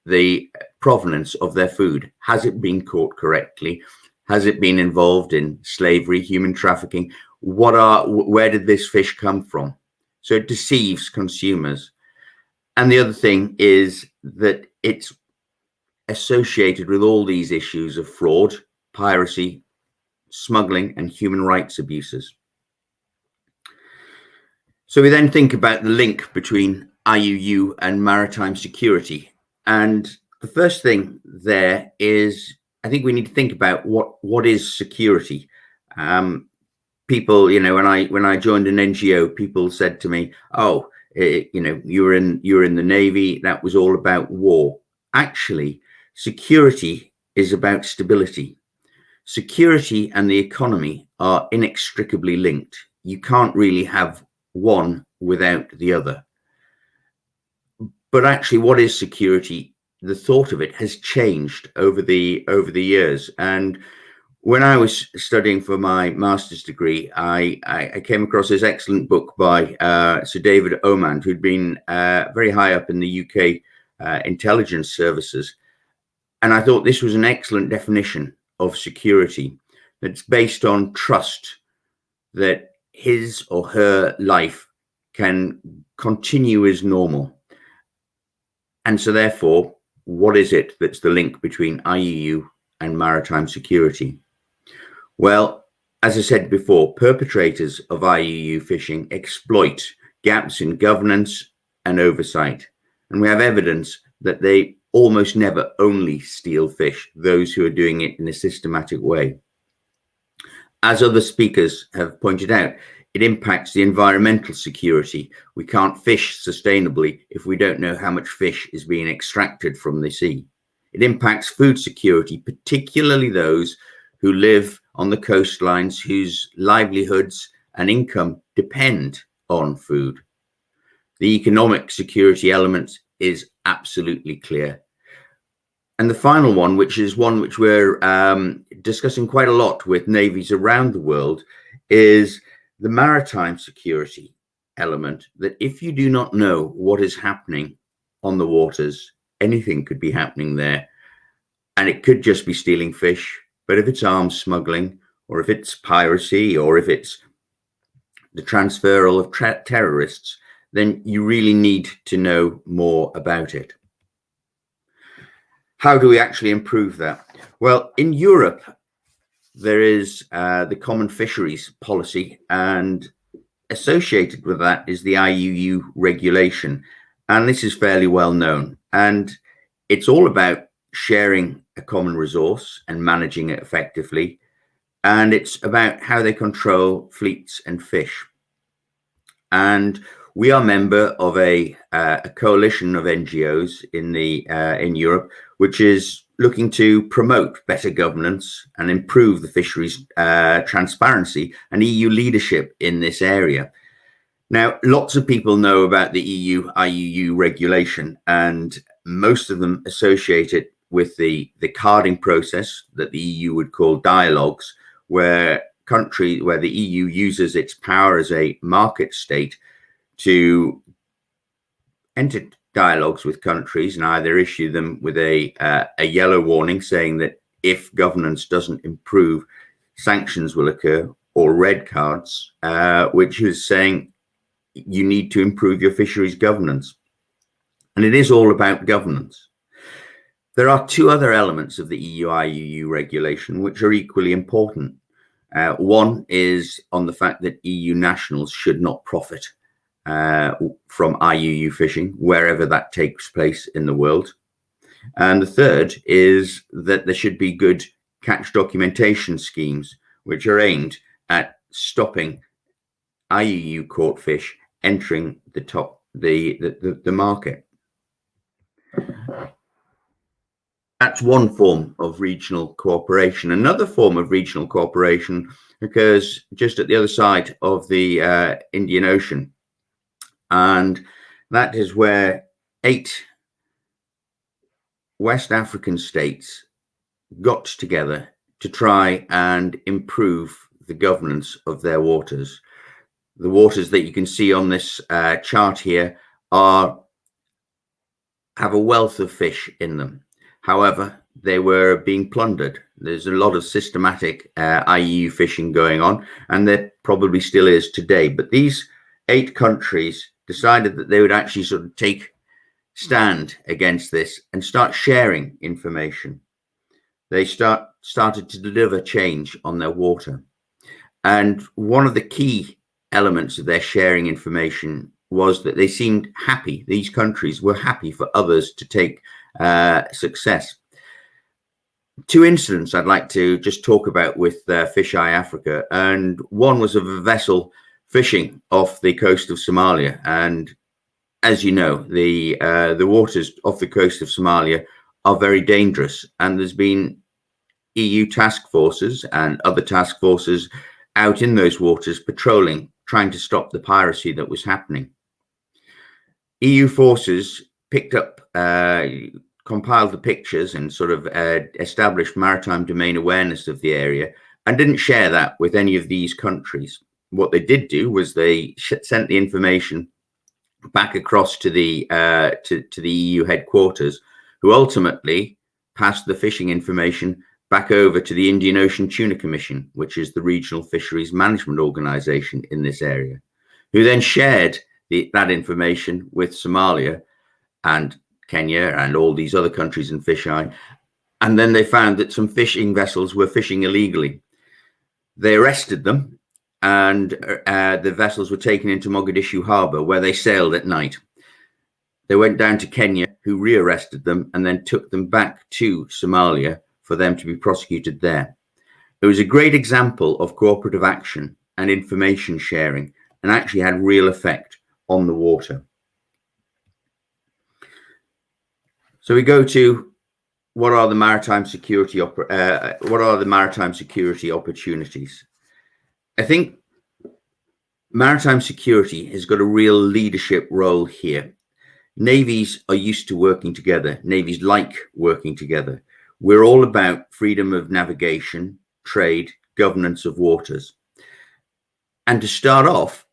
the provenance of their food. Has it been caught correctly? Has it been involved in slavery, human trafficking? Where did this fish come from? So it deceives consumers. And the other thing is that it's associated with all these issues of fraud, piracy, smuggling, and human rights abuses. So we then think about the link between IUU and maritime security. And the first thing there is, I think we need to think about what is security. People, when I joined an NGO, people said to me, "Oh, you were in the Navy. That was all about war." Actually, security is about stability. Security and the economy are inextricably linked. You can't really have one without the other. But actually, what is security? The thought of it has changed over the years. And when I was studying for my master's degree, I came across this excellent book by Sir David Omand, who'd been very high up in the UK intelligence services. And I thought this was an excellent definition of security that's based on trust that his or her life can continue as normal. And so therefore, what is it that's the link between IUU and maritime security? Well, as I said before, perpetrators of IUU fishing exploit gaps in governance and oversight. And we have evidence that they almost never only steal fish, those who are doing it in a systematic way. As other speakers have pointed out, it impacts the environmental security. We can't fish sustainably if we don't know how much fish is being extracted from the sea. It impacts food security, particularly those who live on the coastlines, whose livelihoods and income depend on food. The economic security element is absolutely clear. And the final one, which is one which we're discussing quite a lot with navies around the world, is the maritime security element, that if you do not know what is happening on the waters, anything could be happening there. And it could just be stealing fish. But if it's arms smuggling, or if it's piracy, or if it's the transferal of terrorists, then you really need to know more about it. How do we actually improve that? Well, in Europe, there is the common fisheries policy, and associated with that is the IUU regulation. And this is fairly well known. And it's all about sharing a common resource and managing it effectively. And it's about how they control fleets and fish. And we are a member of a coalition of NGOs in Europe, which is looking to promote better governance and improve the fisheries transparency and EU leadership in this area. Now, lots of people know about the EU IUU regulation, and most of them associate it with the carding process that the EU would call dialogues, where the EU uses its power as a market state to enter dialogues with countries and either issue them with a yellow warning saying that if governance doesn't improve, sanctions will occur, or red cards, which is saying you need to improve your fisheries governance. And it is all about governance. There are two other elements of the EU IUU regulation which are equally important. One is on the fact that EU nationals should not profit from IUU fishing, wherever that takes place in the world. And the third is that there should be good catch documentation schemes, which are aimed at stopping IUU caught fish entering the market. That's one form of regional cooperation. Another form of regional cooperation occurs just at the other side of the Indian Ocean. And that is where 8 West African states got together to try and improve the governance of their waters. The waters that you can see on this chart here have a wealth of fish in them. However, they were being plundered. There's a lot of systematic IUU fishing going on, and there probably still is today. But these 8 countries decided that they would actually sort of take stand against this and start sharing information. They started to deliver change on their water. And one of the key elements of their sharing information was that they seemed happy. These countries were happy for others to take success. 2 incidents I'd like to just talk about with Fish Eye Africa, and one was of a vessel fishing off the coast of Somalia. And as you know, the waters off the coast of Somalia are very dangerous, and there's been EU task forces and other task forces out in those waters patrolling, trying to stop the piracy that was happening. EU forces picked up, compiled the pictures and sort of established maritime domain awareness of the area, and didn't share that with any of these countries. What they did do was they sent the information back across to the EU headquarters, who ultimately passed the fishing information back over to the Indian Ocean Tuna Commission, which is the regional fisheries management organization in this area, who then shared that information with Somalia and Kenya and all these other countries in Fish Eye. And then they found that some fishing vessels were fishing illegally. They arrested them, and the vessels were taken into Mogadishu Harbour, where they sailed at night. They went down to Kenya, who rearrested them and then took them back to Somalia for them to be prosecuted there. It was a great example of cooperative action and information sharing, and actually had real effect on the water. So we go to what are the maritime security opportunities? I think maritime security has got a real leadership role here. Navies are used to working together. Navies like working together. We're all about freedom of navigation, trade, governance of waters. And to start off,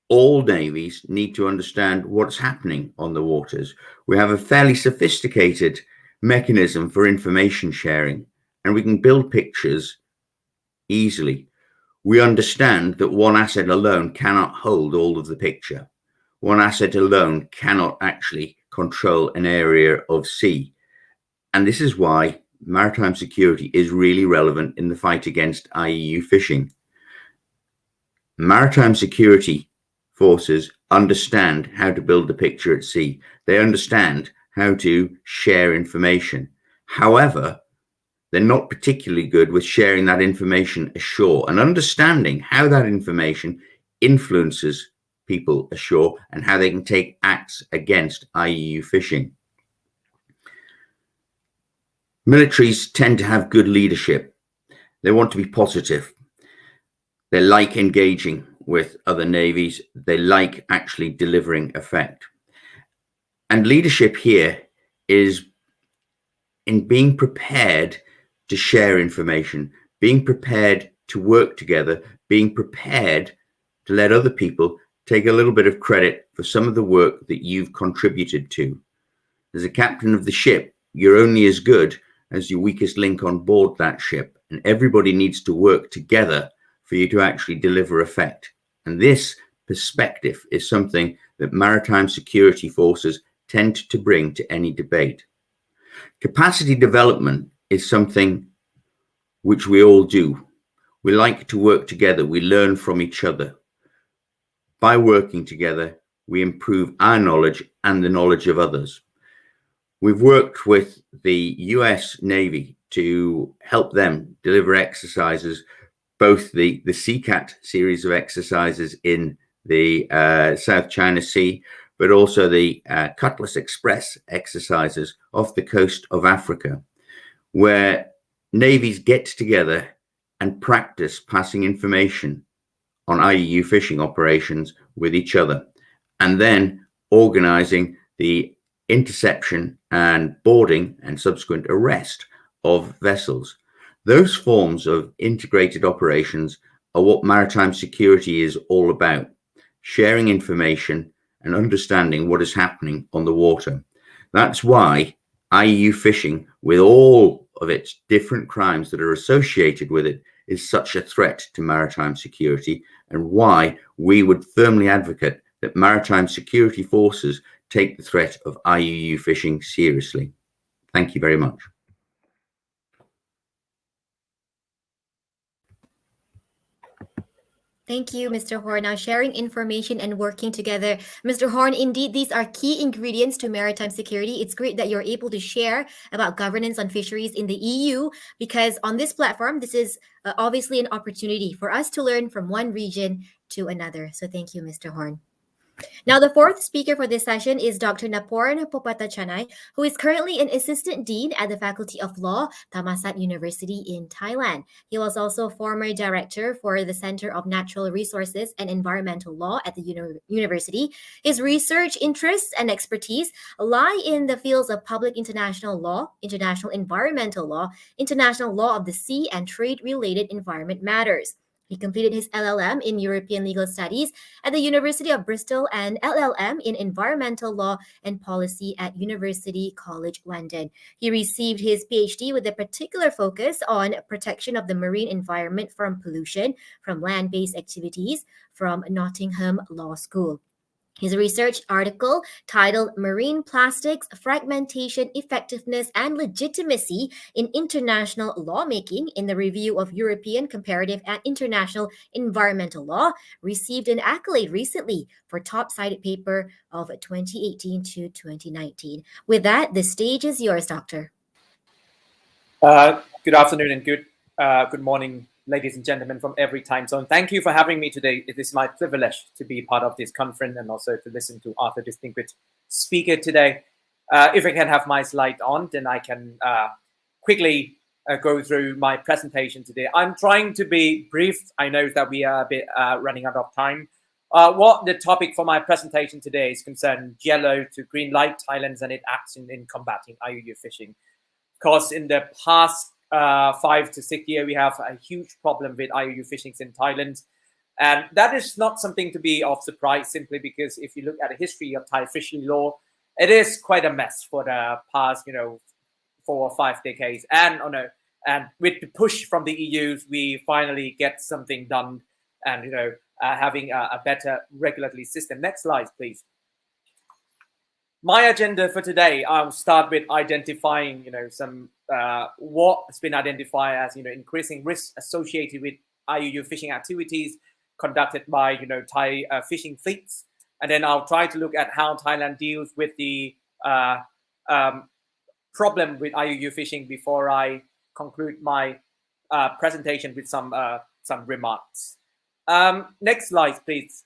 all navies need to understand what's happening on the waters. We have a fairly sophisticated mechanism for information sharing, and we can build pictures easily. We understand that one asset alone cannot hold all of the picture. One asset alone cannot actually control an area of sea. And this is why maritime security is really relevant in the fight against IUU fishing. Maritime security forces understand how to build the picture at sea. They understand how to share information. However, they're not particularly good with sharing that information ashore and understanding how that information influences people ashore and how they can take acts against IUU fishing. Militaries tend to have good leadership. They want to be positive. They like engaging with other navies. They like actually delivering effect. And leadership here is in being prepared to share information, being prepared to work together, being prepared to let other people take a little bit of credit for some of the work that you've contributed to. As a captain of the ship, you're only as good as your weakest link on board that ship, and everybody needs to work together for you to actually deliver effect. And this perspective is something that maritime security forces tend to bring to any debate. Capacity development is something which we all do. We like to work together. We learn from each other. By working together, we improve our knowledge and the knowledge of others. We've worked with the US Navy to help them deliver exercises, both the SEACAT series of exercises in the South China Sea, but also the Cutlass Express exercises off the coast of Africa, where navies get together and practice passing information on IUU fishing operations with each other, and then organizing the interception and boarding and subsequent arrest of vessels. Those forms of integrated operations are what maritime security is all about: sharing information and understanding what is happening on the water. That's why IUU fishing, with all of its different crimes that are associated with it, is such a threat to maritime security, and why we would firmly advocate that maritime security forces take the threat of IUU fishing seriously. Thank you very much. Thank you, Mr. Horn. Now, sharing information and working together. Mr. Horn, indeed, these are key ingredients to maritime security. It's great that you're able to share about governance on fisheries in the EU, because on this platform, this is obviously an opportunity for us to learn from one region to another. So thank you, Mr. Horn. Now, the fourth speaker for this session is Dr. Naporn Popattanachai, who is currently an assistant dean at the Faculty of Law, Thammasat University in Thailand. He was also former director for the Center of Natural Resources and Environmental Law at the university. His research interests and expertise lie in the fields of public international law, international environmental law, international law of the sea, and trade-related environment matters. He completed his LLM in European Legal Studies at the University of Bristol and LLM in Environmental Law and Policy at University College London. He received his PhD with a particular focus on protection of the marine environment from pollution from land-based activities from Nottingham Law School. His research article titled Marine Plastics, Fragmentation, Effectiveness and Legitimacy in International Lawmaking in the Review of European Comparative and International Environmental Law received an accolade recently for top-cited paper of 2018 to 2019. With that, the stage is yours, Doctor. Good afternoon and good morning, ladies and gentlemen from every time zone. Thank you for having me today. It is my privilege to be part of this conference and also to listen to other distinguished speaker today. If I can have my slide on, then I can quickly go through my presentation today. I'm trying to be brief. I know that we are a bit running out of time. What the topic for my presentation today is concerned yellow to green light, Thailand's and its action in combating IUU fishing. Because in the past 5 to 6 years, we have a huge problem with IUU fishing in Thailand. And that is not something to be of surprise, simply because if you look at the history of Thai fishery law, it is quite a mess for the past, 4 or 5 decades. And with the push from the EU, we finally get something done and, having a better regulatory system. Next slide, please. My agenda for today, I'll start with identifying, some what's been identified as, increasing risks associated with IUU fishing activities conducted by, Thai fishing fleets. And then I'll try to look at how Thailand deals with the problem with IUU fishing before I conclude my presentation with some remarks. Next slide, please.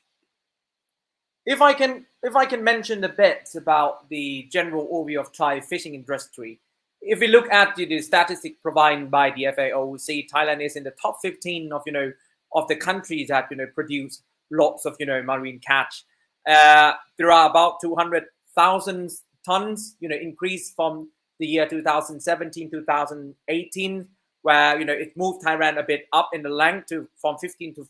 If I can mention a bit about the general overview of Thai fishing industry, if we look at the statistic provided by the FAO, we see Thailand is in the top 15 of of the countries that produce lots of marine catch. There are about 200,000 tons increase from the year 2017 2018, where it moved Thailand a bit up in the rank from 15 to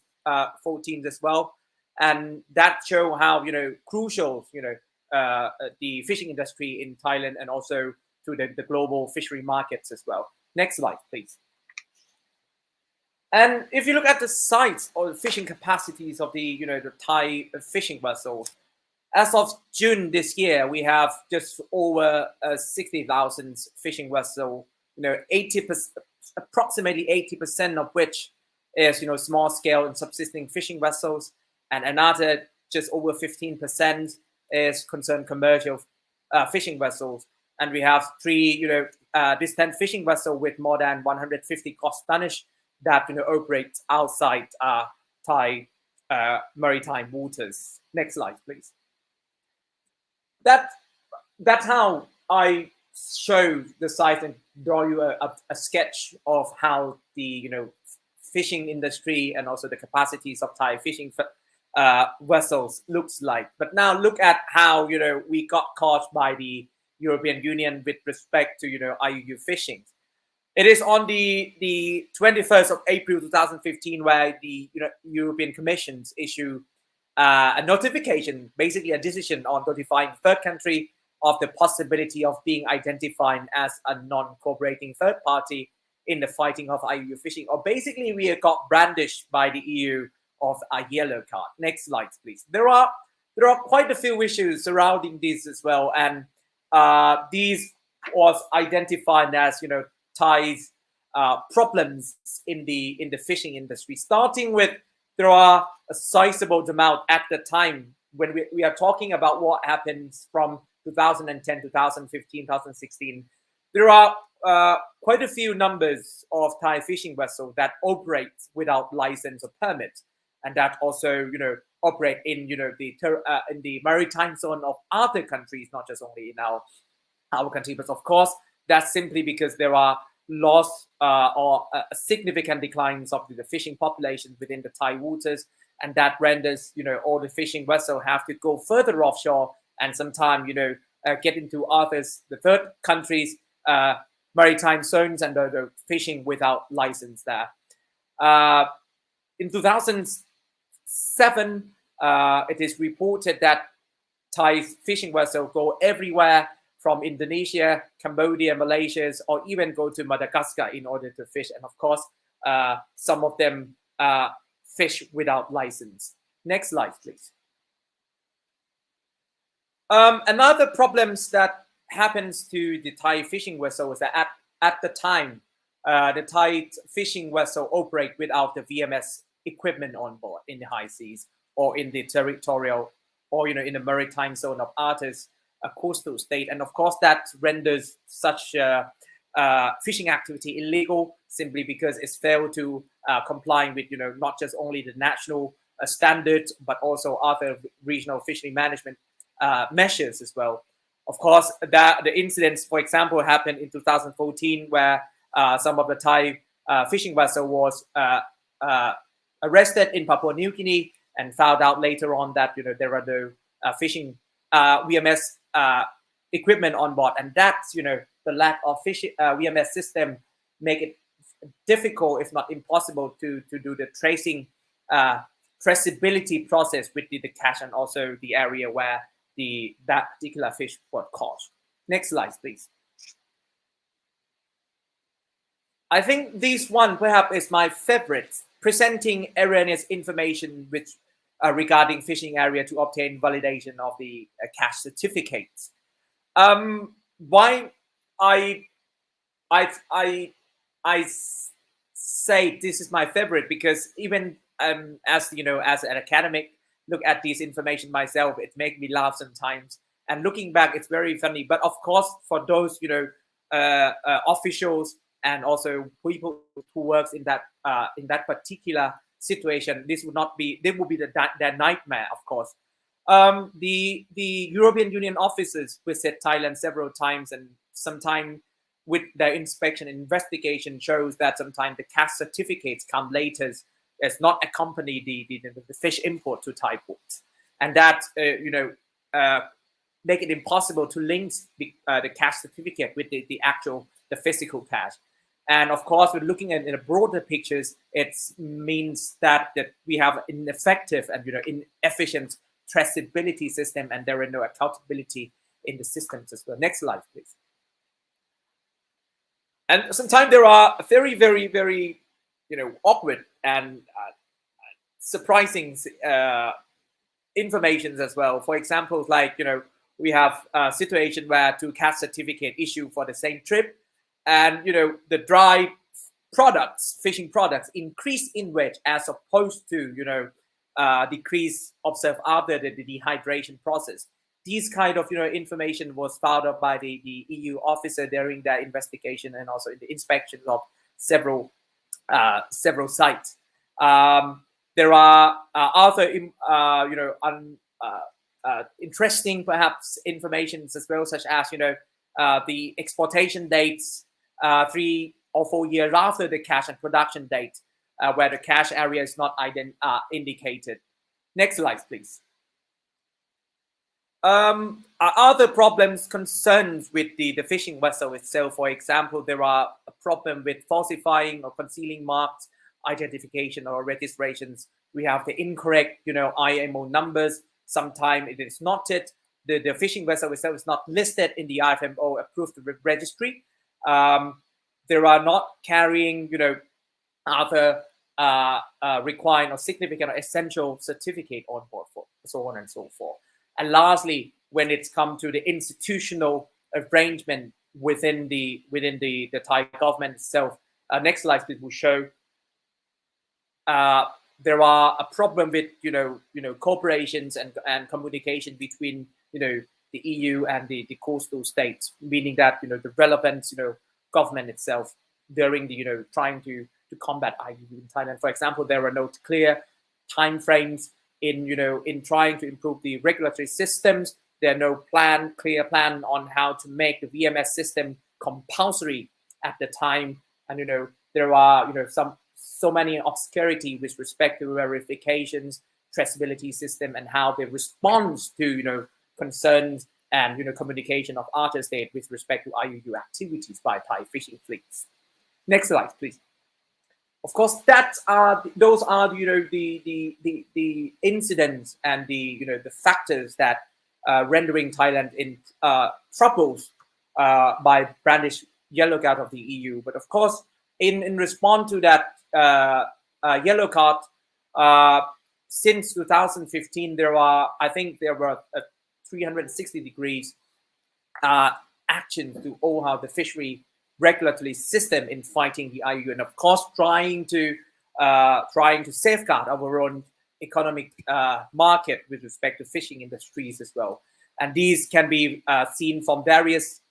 14 as well, and that show how crucial the fishing industry in Thailand and also to the global fishery markets as well. Next slide, please. And if you look at the size or the fishing capacities of the the Thai fishing vessels, as of June this year, we have just over 60,000 fishing vessels. 80%, approximately 80% of which is small scale and subsisting fishing vessels, and another just over 15% is concerned commercial fishing vessels. And we have 3 distant fishing vessels with more than 150 gross tonnage that operate outside Thai maritime waters. Next slide, please. That's how I show the size and draw you a sketch of how the fishing industry and also the capacities of Thai fishing vessels looks like. But now look at how we got caught by the European Union with respect to IUU fishing. It is on the 21st of April 2015 where the European Commission issued a notification, basically a decision on notifying third country of the possibility of being identified as a non-cooperating third party in the fighting of IUU fishing. Or basically we got brandished by the EU of a yellow card. Next slide, please. There are quite a few issues surrounding this as well, and these was identified as Thai's problems in the fishing industry. Starting with, there are a sizable amount at the time when we are talking about what happens from 2010, 2015, 2016. There are quite a few numbers of Thai fishing vessels that operate without license or permit, and that also operate in in the maritime zone of other countries, not just only in our country. But of course, that's simply because there are loss or significant declines of the fishing population within the Thai waters, and that renders all the fishing vessels have to go further offshore and sometimes get into the third countries maritime zones and the fishing without license there. In 2007, it is reported that Thai fishing vessels go everywhere from Indonesia, Cambodia, Malaysia, or even go to Madagascar in order to fish. And of course, some of them fish without license. Next slide, please. Another problems that happens to the Thai fishing vessel is that at the time, the Thai fishing vessel operate without the VMS equipment on board in the high seas or in the territorial or in the maritime zone of others, a coastal state. And of course, that renders such fishing activity illegal simply because it's failed to comply with not just only the national standards but also other regional fishery management measures as well. Of course, the incidents, for example, happened in 2014 where some of the Thai fishing vessel was arrested in Papua New Guinea and found out later on that there are no fishing VMS equipment on board, and that's the lack of fishing VMS system make it difficult, if not impossible, to do the traceability process with the catch and also the area where that particular fish was caught. Next slide, please. I think this one perhaps is my favorite, presenting erroneous information which regarding fishing area to obtain validation of the catch certificates. Why I say this is my favorite because even as as an academic look at this information myself, it makes me laugh sometimes. And looking back, it's very funny. But of course, for those officials and also people who works in that particular situation, this would be their nightmare. Of course, the European Union officers visit Thailand several times, and sometimes with their inspection and investigation shows that sometimes the KAS certificates come later as not accompany the fish import to Thai ports, and that make it impossible to link the KAS certificate with the physical KAS. And of course, we're looking at in a broader pictures, it means that we have ineffective and inefficient traceability system, and there is no accountability in the systems as well. Next slide, please. And sometimes there are very, very, very awkward and surprising informations as well. For example, like we have a situation where 2 KAS certificate issue for the same trip, and the dry products, fishing products, increase in weight as opposed to decrease observed after the dehydration process. These kind of information was found out by the EU officer during their investigation and also in the inspection of several sites. There are other interesting perhaps information as well, such as the exportation dates 3 or 4 years after the catch and production date, where the catch area is not indicated. Next slide, please. Other problems, concerns with the fishing vessel itself. For example, there are a problem with falsifying or concealing marks, identification or registrations. We have the incorrect, IMO numbers. Sometimes it is noted. The fishing vessel itself is not listed in the IFMO approved registry. There are not carrying, other required or significant or essential certificate on board, for so on and so forth. And lastly, when it's come to the institutional arrangement within the Thai government itself, next slide please will show there are a problem with cooperations and communication between the EU and the coastal states, meaning that the relevant government itself during the trying to combat IUU in Thailand. For example, there are no clear time frames in trying to improve the regulatory systems. There are no clear plan on how to make the VMS system compulsory at the time, and there are so many obscurity with respect to verifications, traceability system, and how they respond to concerns and communication of other states with respect to IUU activities by Thai fishing fleets. Next slide, please. Of course, those are the incidents and the factors that rendering Thailand in troubles by brandish yellow card of the EU. But of course, in response to that yellow card, since 2015, I think there were 360 degrees action to overhaul the fishery regulatory system in fighting the IUU, and of course trying to safeguard our own economic market with respect to fishing industries as well. And these can be seen from various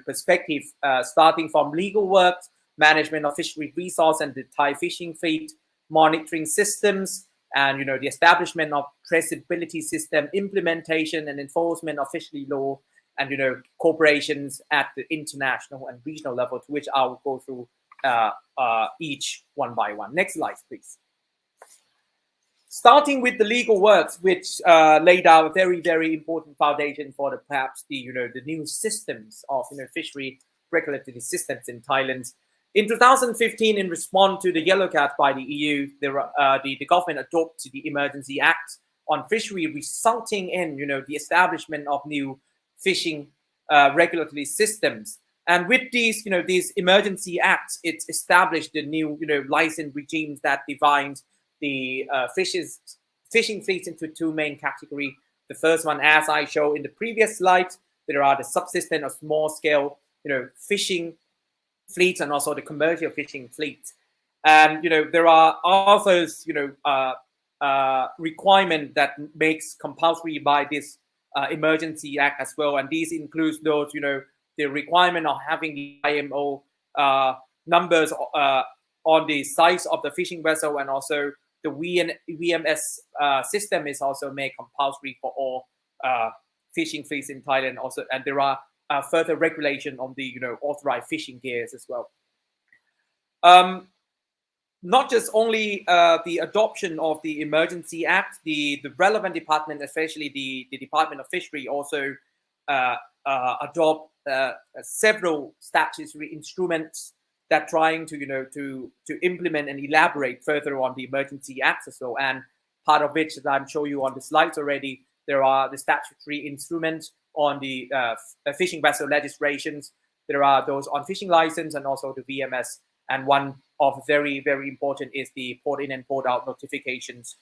perspectives, starting from legal work, management of fishery resource and the Thai fishing fleet, monitoring systems, and the establishment of traceability system, implementation and enforcement of fishery law, and corporations at the international and regional level, to which I will go through each one by one. Next slide, please. Starting with the legal works, which laid out a very, very important foundation for perhaps the new systems of fishery regulatory systems in Thailand. In 2015, in response to the yellow card by the EU, the government adopted the Emergency Act on fishery, resulting in the establishment of new fishing regulatory systems. And with these emergency acts, it established the new license regimes that defines the fishing fleets into 2 main categories. The first one, as I showed in the previous slide, there are the subsistence or small scale fishing fleets, and also the commercial fishing fleets. And there are others requirement that makes compulsory by this Emergency Act as well, and these includes those the requirement of having the IMO numbers on the size of the fishing vessel, and also the VMS system is also made compulsory for all fishing fleets in Thailand. Also, and there are further regulation on the authorized fishing gears as well. Not just only the adoption of the Emergency Act, the relevant department, especially the Department of Fishery, also adopt several statutory instruments that trying to to implement and elaborate further on the Emergency Act as well. And part of which, as I'm showing you on the slides already, there are the statutory instruments on the fishing vessel legislations. There are those on fishing license and also the VMS. And one of very, very important is the port in and port out notifications,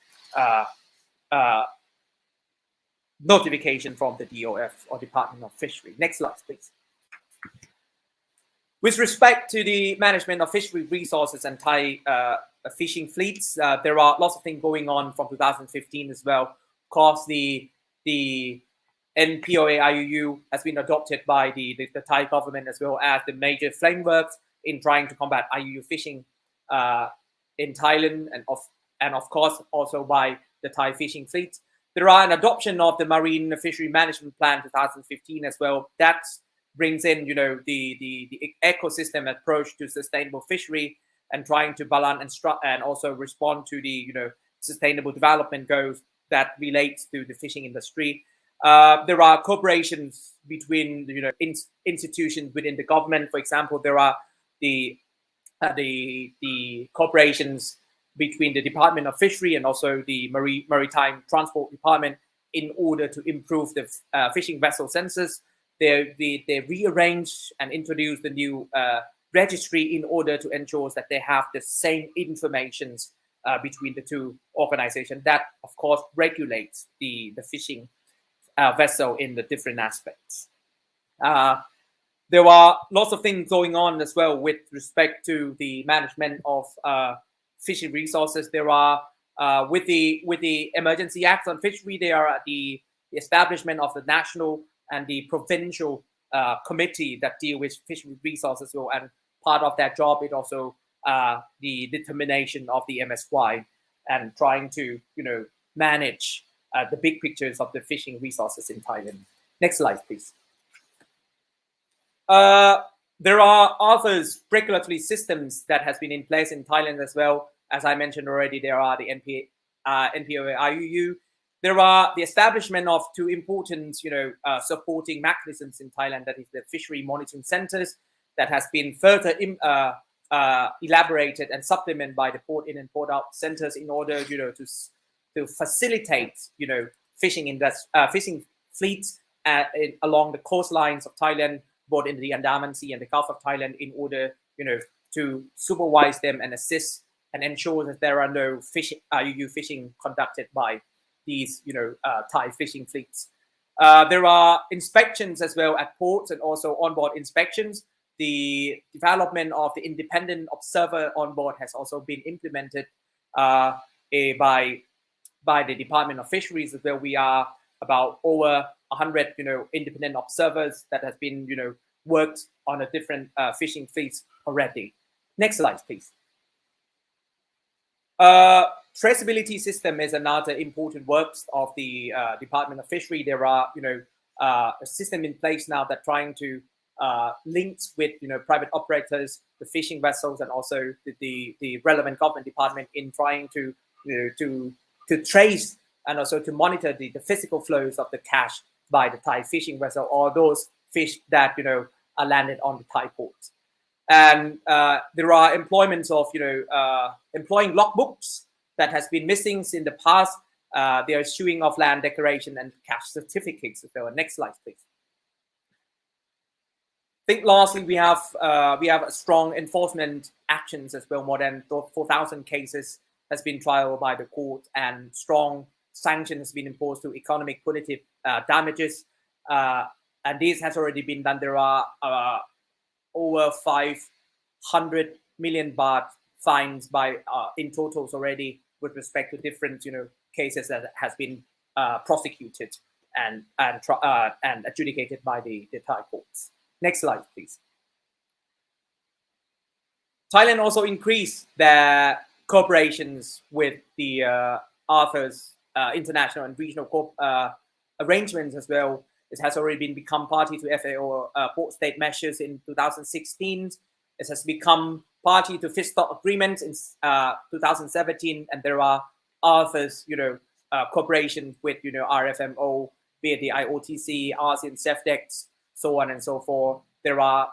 notification from the DOF or Department of Fishery. Next slide, please. With respect to the management of fishery resources and Thai fishing fleets, there are lots of things going on from 2015 as well. Of course, the NPOA IUU has been adopted by the Thai government as well as the major frameworks in trying to combat IUU fishing in Thailand, and of course also by the Thai fishing fleet. There are an adoption of the Marine Fishery Management Plan 2015 as well. That brings in the ecosystem approach to sustainable fishery and trying to balance and also respond to the sustainable development goals that relates to the fishing industry. There are cooperations between institutions within the government. For example, there are the cooperations between the Department of Fishery and also the Maritime Transport Department in order to improve the fishing vessel census. They rearrange and introduce the new registry in order to ensure that they have the same information between the two organizations. That, of course, regulates the fishing vessel in the different aspects. There are lots of things going on as well with respect to the management of fishing resources. There are with the Emergency Act on Fishery, there are the establishment of the national and the provincial committee that deal with fishery resources. And part of that job is also the determination of the MSY and trying to manage the big pictures of the fishing resources in Thailand. Next slide, please. There are other regulatory systems that has been in place in Thailand as well. As I mentioned already, there are the NPOA IUU. There are the establishment of two important, supporting mechanisms in Thailand. That is the fishery monitoring centers that has been further elaborated and supplemented by the port in and port out centers in order, to facilitate, fishing fleets along the coastlines of Thailand, both in the Andaman Sea and the Gulf of Thailand, in order, to supervise them and assist and ensure that there are no IUU fishing conducted by these, Thai fishing fleets. There are inspections as well at ports and also onboard inspections. The development of the independent observer on board has also been implemented by the Department of Fisheries as well. We are about over 100, independent observers that has been, worked on a different fishing fleets already. Next slide, please. Traceability system is another important work of the Department of Fishery. There are, a system in place now that trying to link with, private operators, the fishing vessels, and also the relevant government department in trying to, to trace and also to monitor the physical flows of the cash by the Thai fishing vessel or those fish that, are landed on the Thai ports. And there are employments of, employing logbooks that has been missing in the past. They are issuing of land declaration and cash certificates. So next slide, please. I think lastly, we have strong enforcement actions as well. More than 4,000 cases has been trialed by the court, and strong sanctions has been imposed to economic punitive damages. And this has already been done. There are over 500 million baht fines by in totals already with respect to different cases that has been prosecuted and adjudicated by the Thai courts. Next slide, please. Thailand also increased their cooperations with the authors, international and regional arrangements as well. It has already become party to FAO port state measures in 2016. It has become party to fish stock agreements in 2017, and there are others, cooperation with, RFMO, be it the IOTC, ASEAN, CEFDEX, so on and so forth. There are,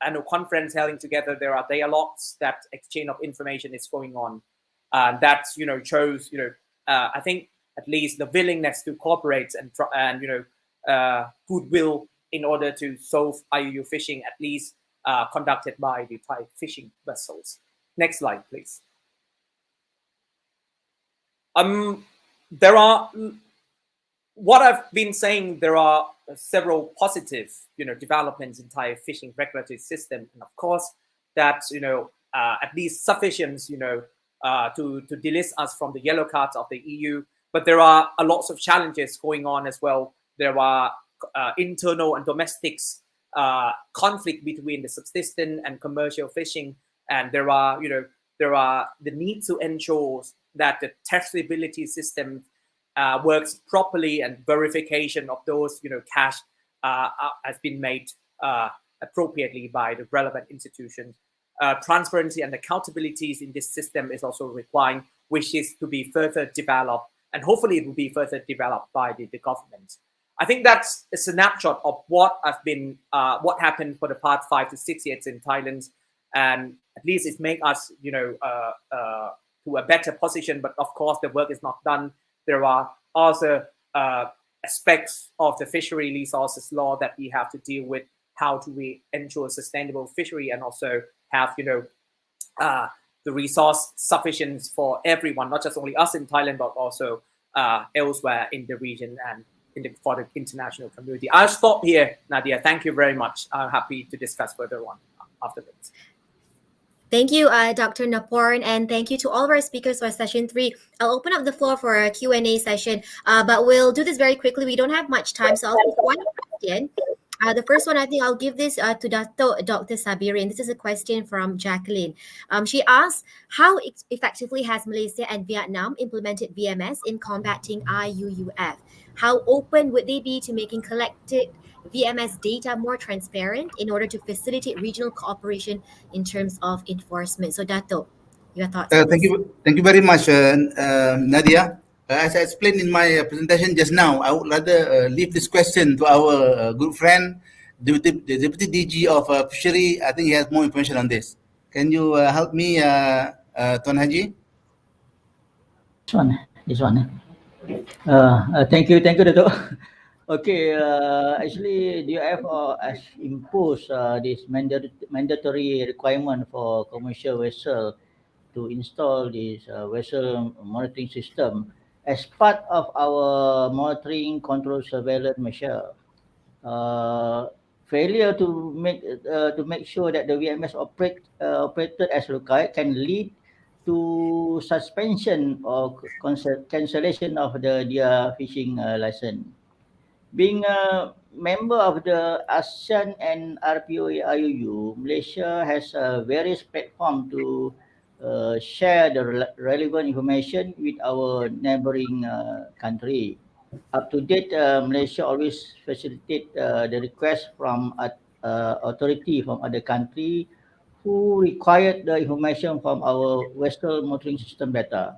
annual conference held together. There are dialogues, that exchange of information is going on. That, shows, I think at least the willingness to cooperate and goodwill in order to solve IUU fishing, at least conducted by the Thai fishing vessels. Next slide, please. There are, what I've been saying, there are several positive, developments in Thai fishing regulatory system, and of course that, at least sufficient, to delist us from the yellow cards of the EU. But there are a lot of challenges going on as well. There are internal and domestic conflict between the subsistence and commercial fishing, and there are the need to ensure that the traceability system works properly, and verification of those cash has been made appropriately by the relevant institutions. Transparency and accountabilities in this system is also required, which is to be further developed, and hopefully it will be further developed by the government. I think that's a snapshot of what happened for the past 5 to 6 years in Thailand, and at least it makes us, to a better position. But of course, the work is not done. There are also aspects of the fishery resources law that we have to deal with. How do we ensure sustainable fishery, and also have the resource sufficient for everyone, not just only us in Thailand, but also elsewhere in the region and for the international community. I'll stop here, Nadia. Thank you very much. I'm happy to discuss further on afterwards. Thank you, Dr. Naporn, and thank you to all of our speakers for session 3. I'll open up the floor for a Q&A session, but we'll do this very quickly. We don't have much time, so I'll take one question. The first one, I think I'll give this to Datuk, Dr. Sabirin. This is a question from Jacqueline. She asks, how effectively has Malaysia and Vietnam implemented VMS in combating IUUF? How open would they be to making collected VMS data more transparent in order to facilitate regional cooperation in terms of enforcement? So, Datuk, your thoughts? Thank you very much, Nadia. As I explained in my presentation just now, I would rather leave this question to our good friend, the Deputy DG of Fisheries. I think he has more information on this. Can you help me, Tuan Haji? This one. Thank you, Datuk. Okay, actually, the DUF has imposed this mandatory requirement for commercial vessel to install this vessel monitoring system as part of our monitoring, control, surveillance measure. Failure to make sure that the VMS operated as required can lead to suspension or cancellation of their fishing license. Being a member of the ASEAN and RPOA IUU, Malaysia has various platforms to share the relevant information with our neighboring country. Up to date, Malaysia always facilitate the request from authority from other country who required the information from our vessel monitoring system data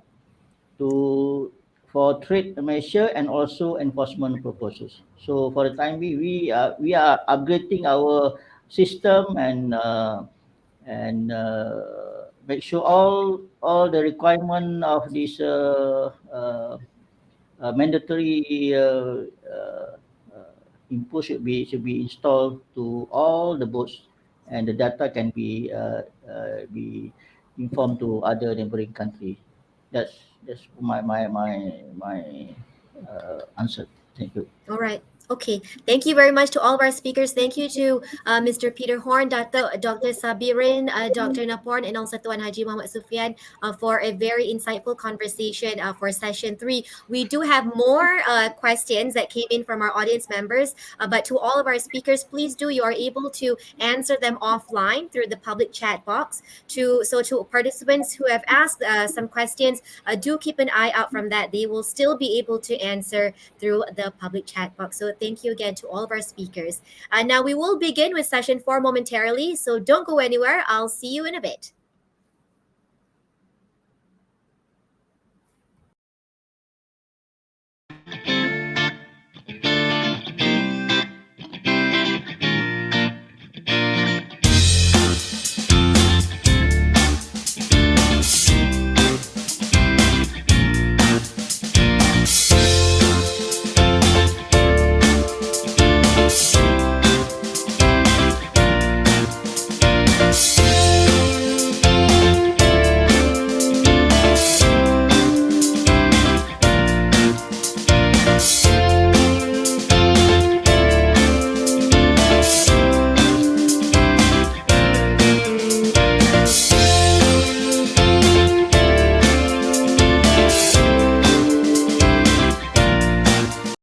for trade measure and also enforcement purposes. So for the time being, we are upgrading our system and make sure all the requirement of this mandatory input should be installed to all the boats, and the data can be informed to other neighboring countries. That's my answer. Thank you. All right. Okay. Thank you very much to all of our speakers. Thank you to Mr. Peter Horn, Dr. Sabirin, Dr. Naporn, and also Tuan Haji Muhammad Sufian for a very insightful conversation for session 3. We do have more questions that came in from our audience members, but to all of our speakers, please do, you are able to answer them offline through the public chat box. To participants who have asked some questions, do keep an eye out from that. They will still be able to answer through the public chat box. So Thank you again to all of our speakers. Now we will begin with session 4 momentarily, so don't go anywhere. I'll see you in a bit.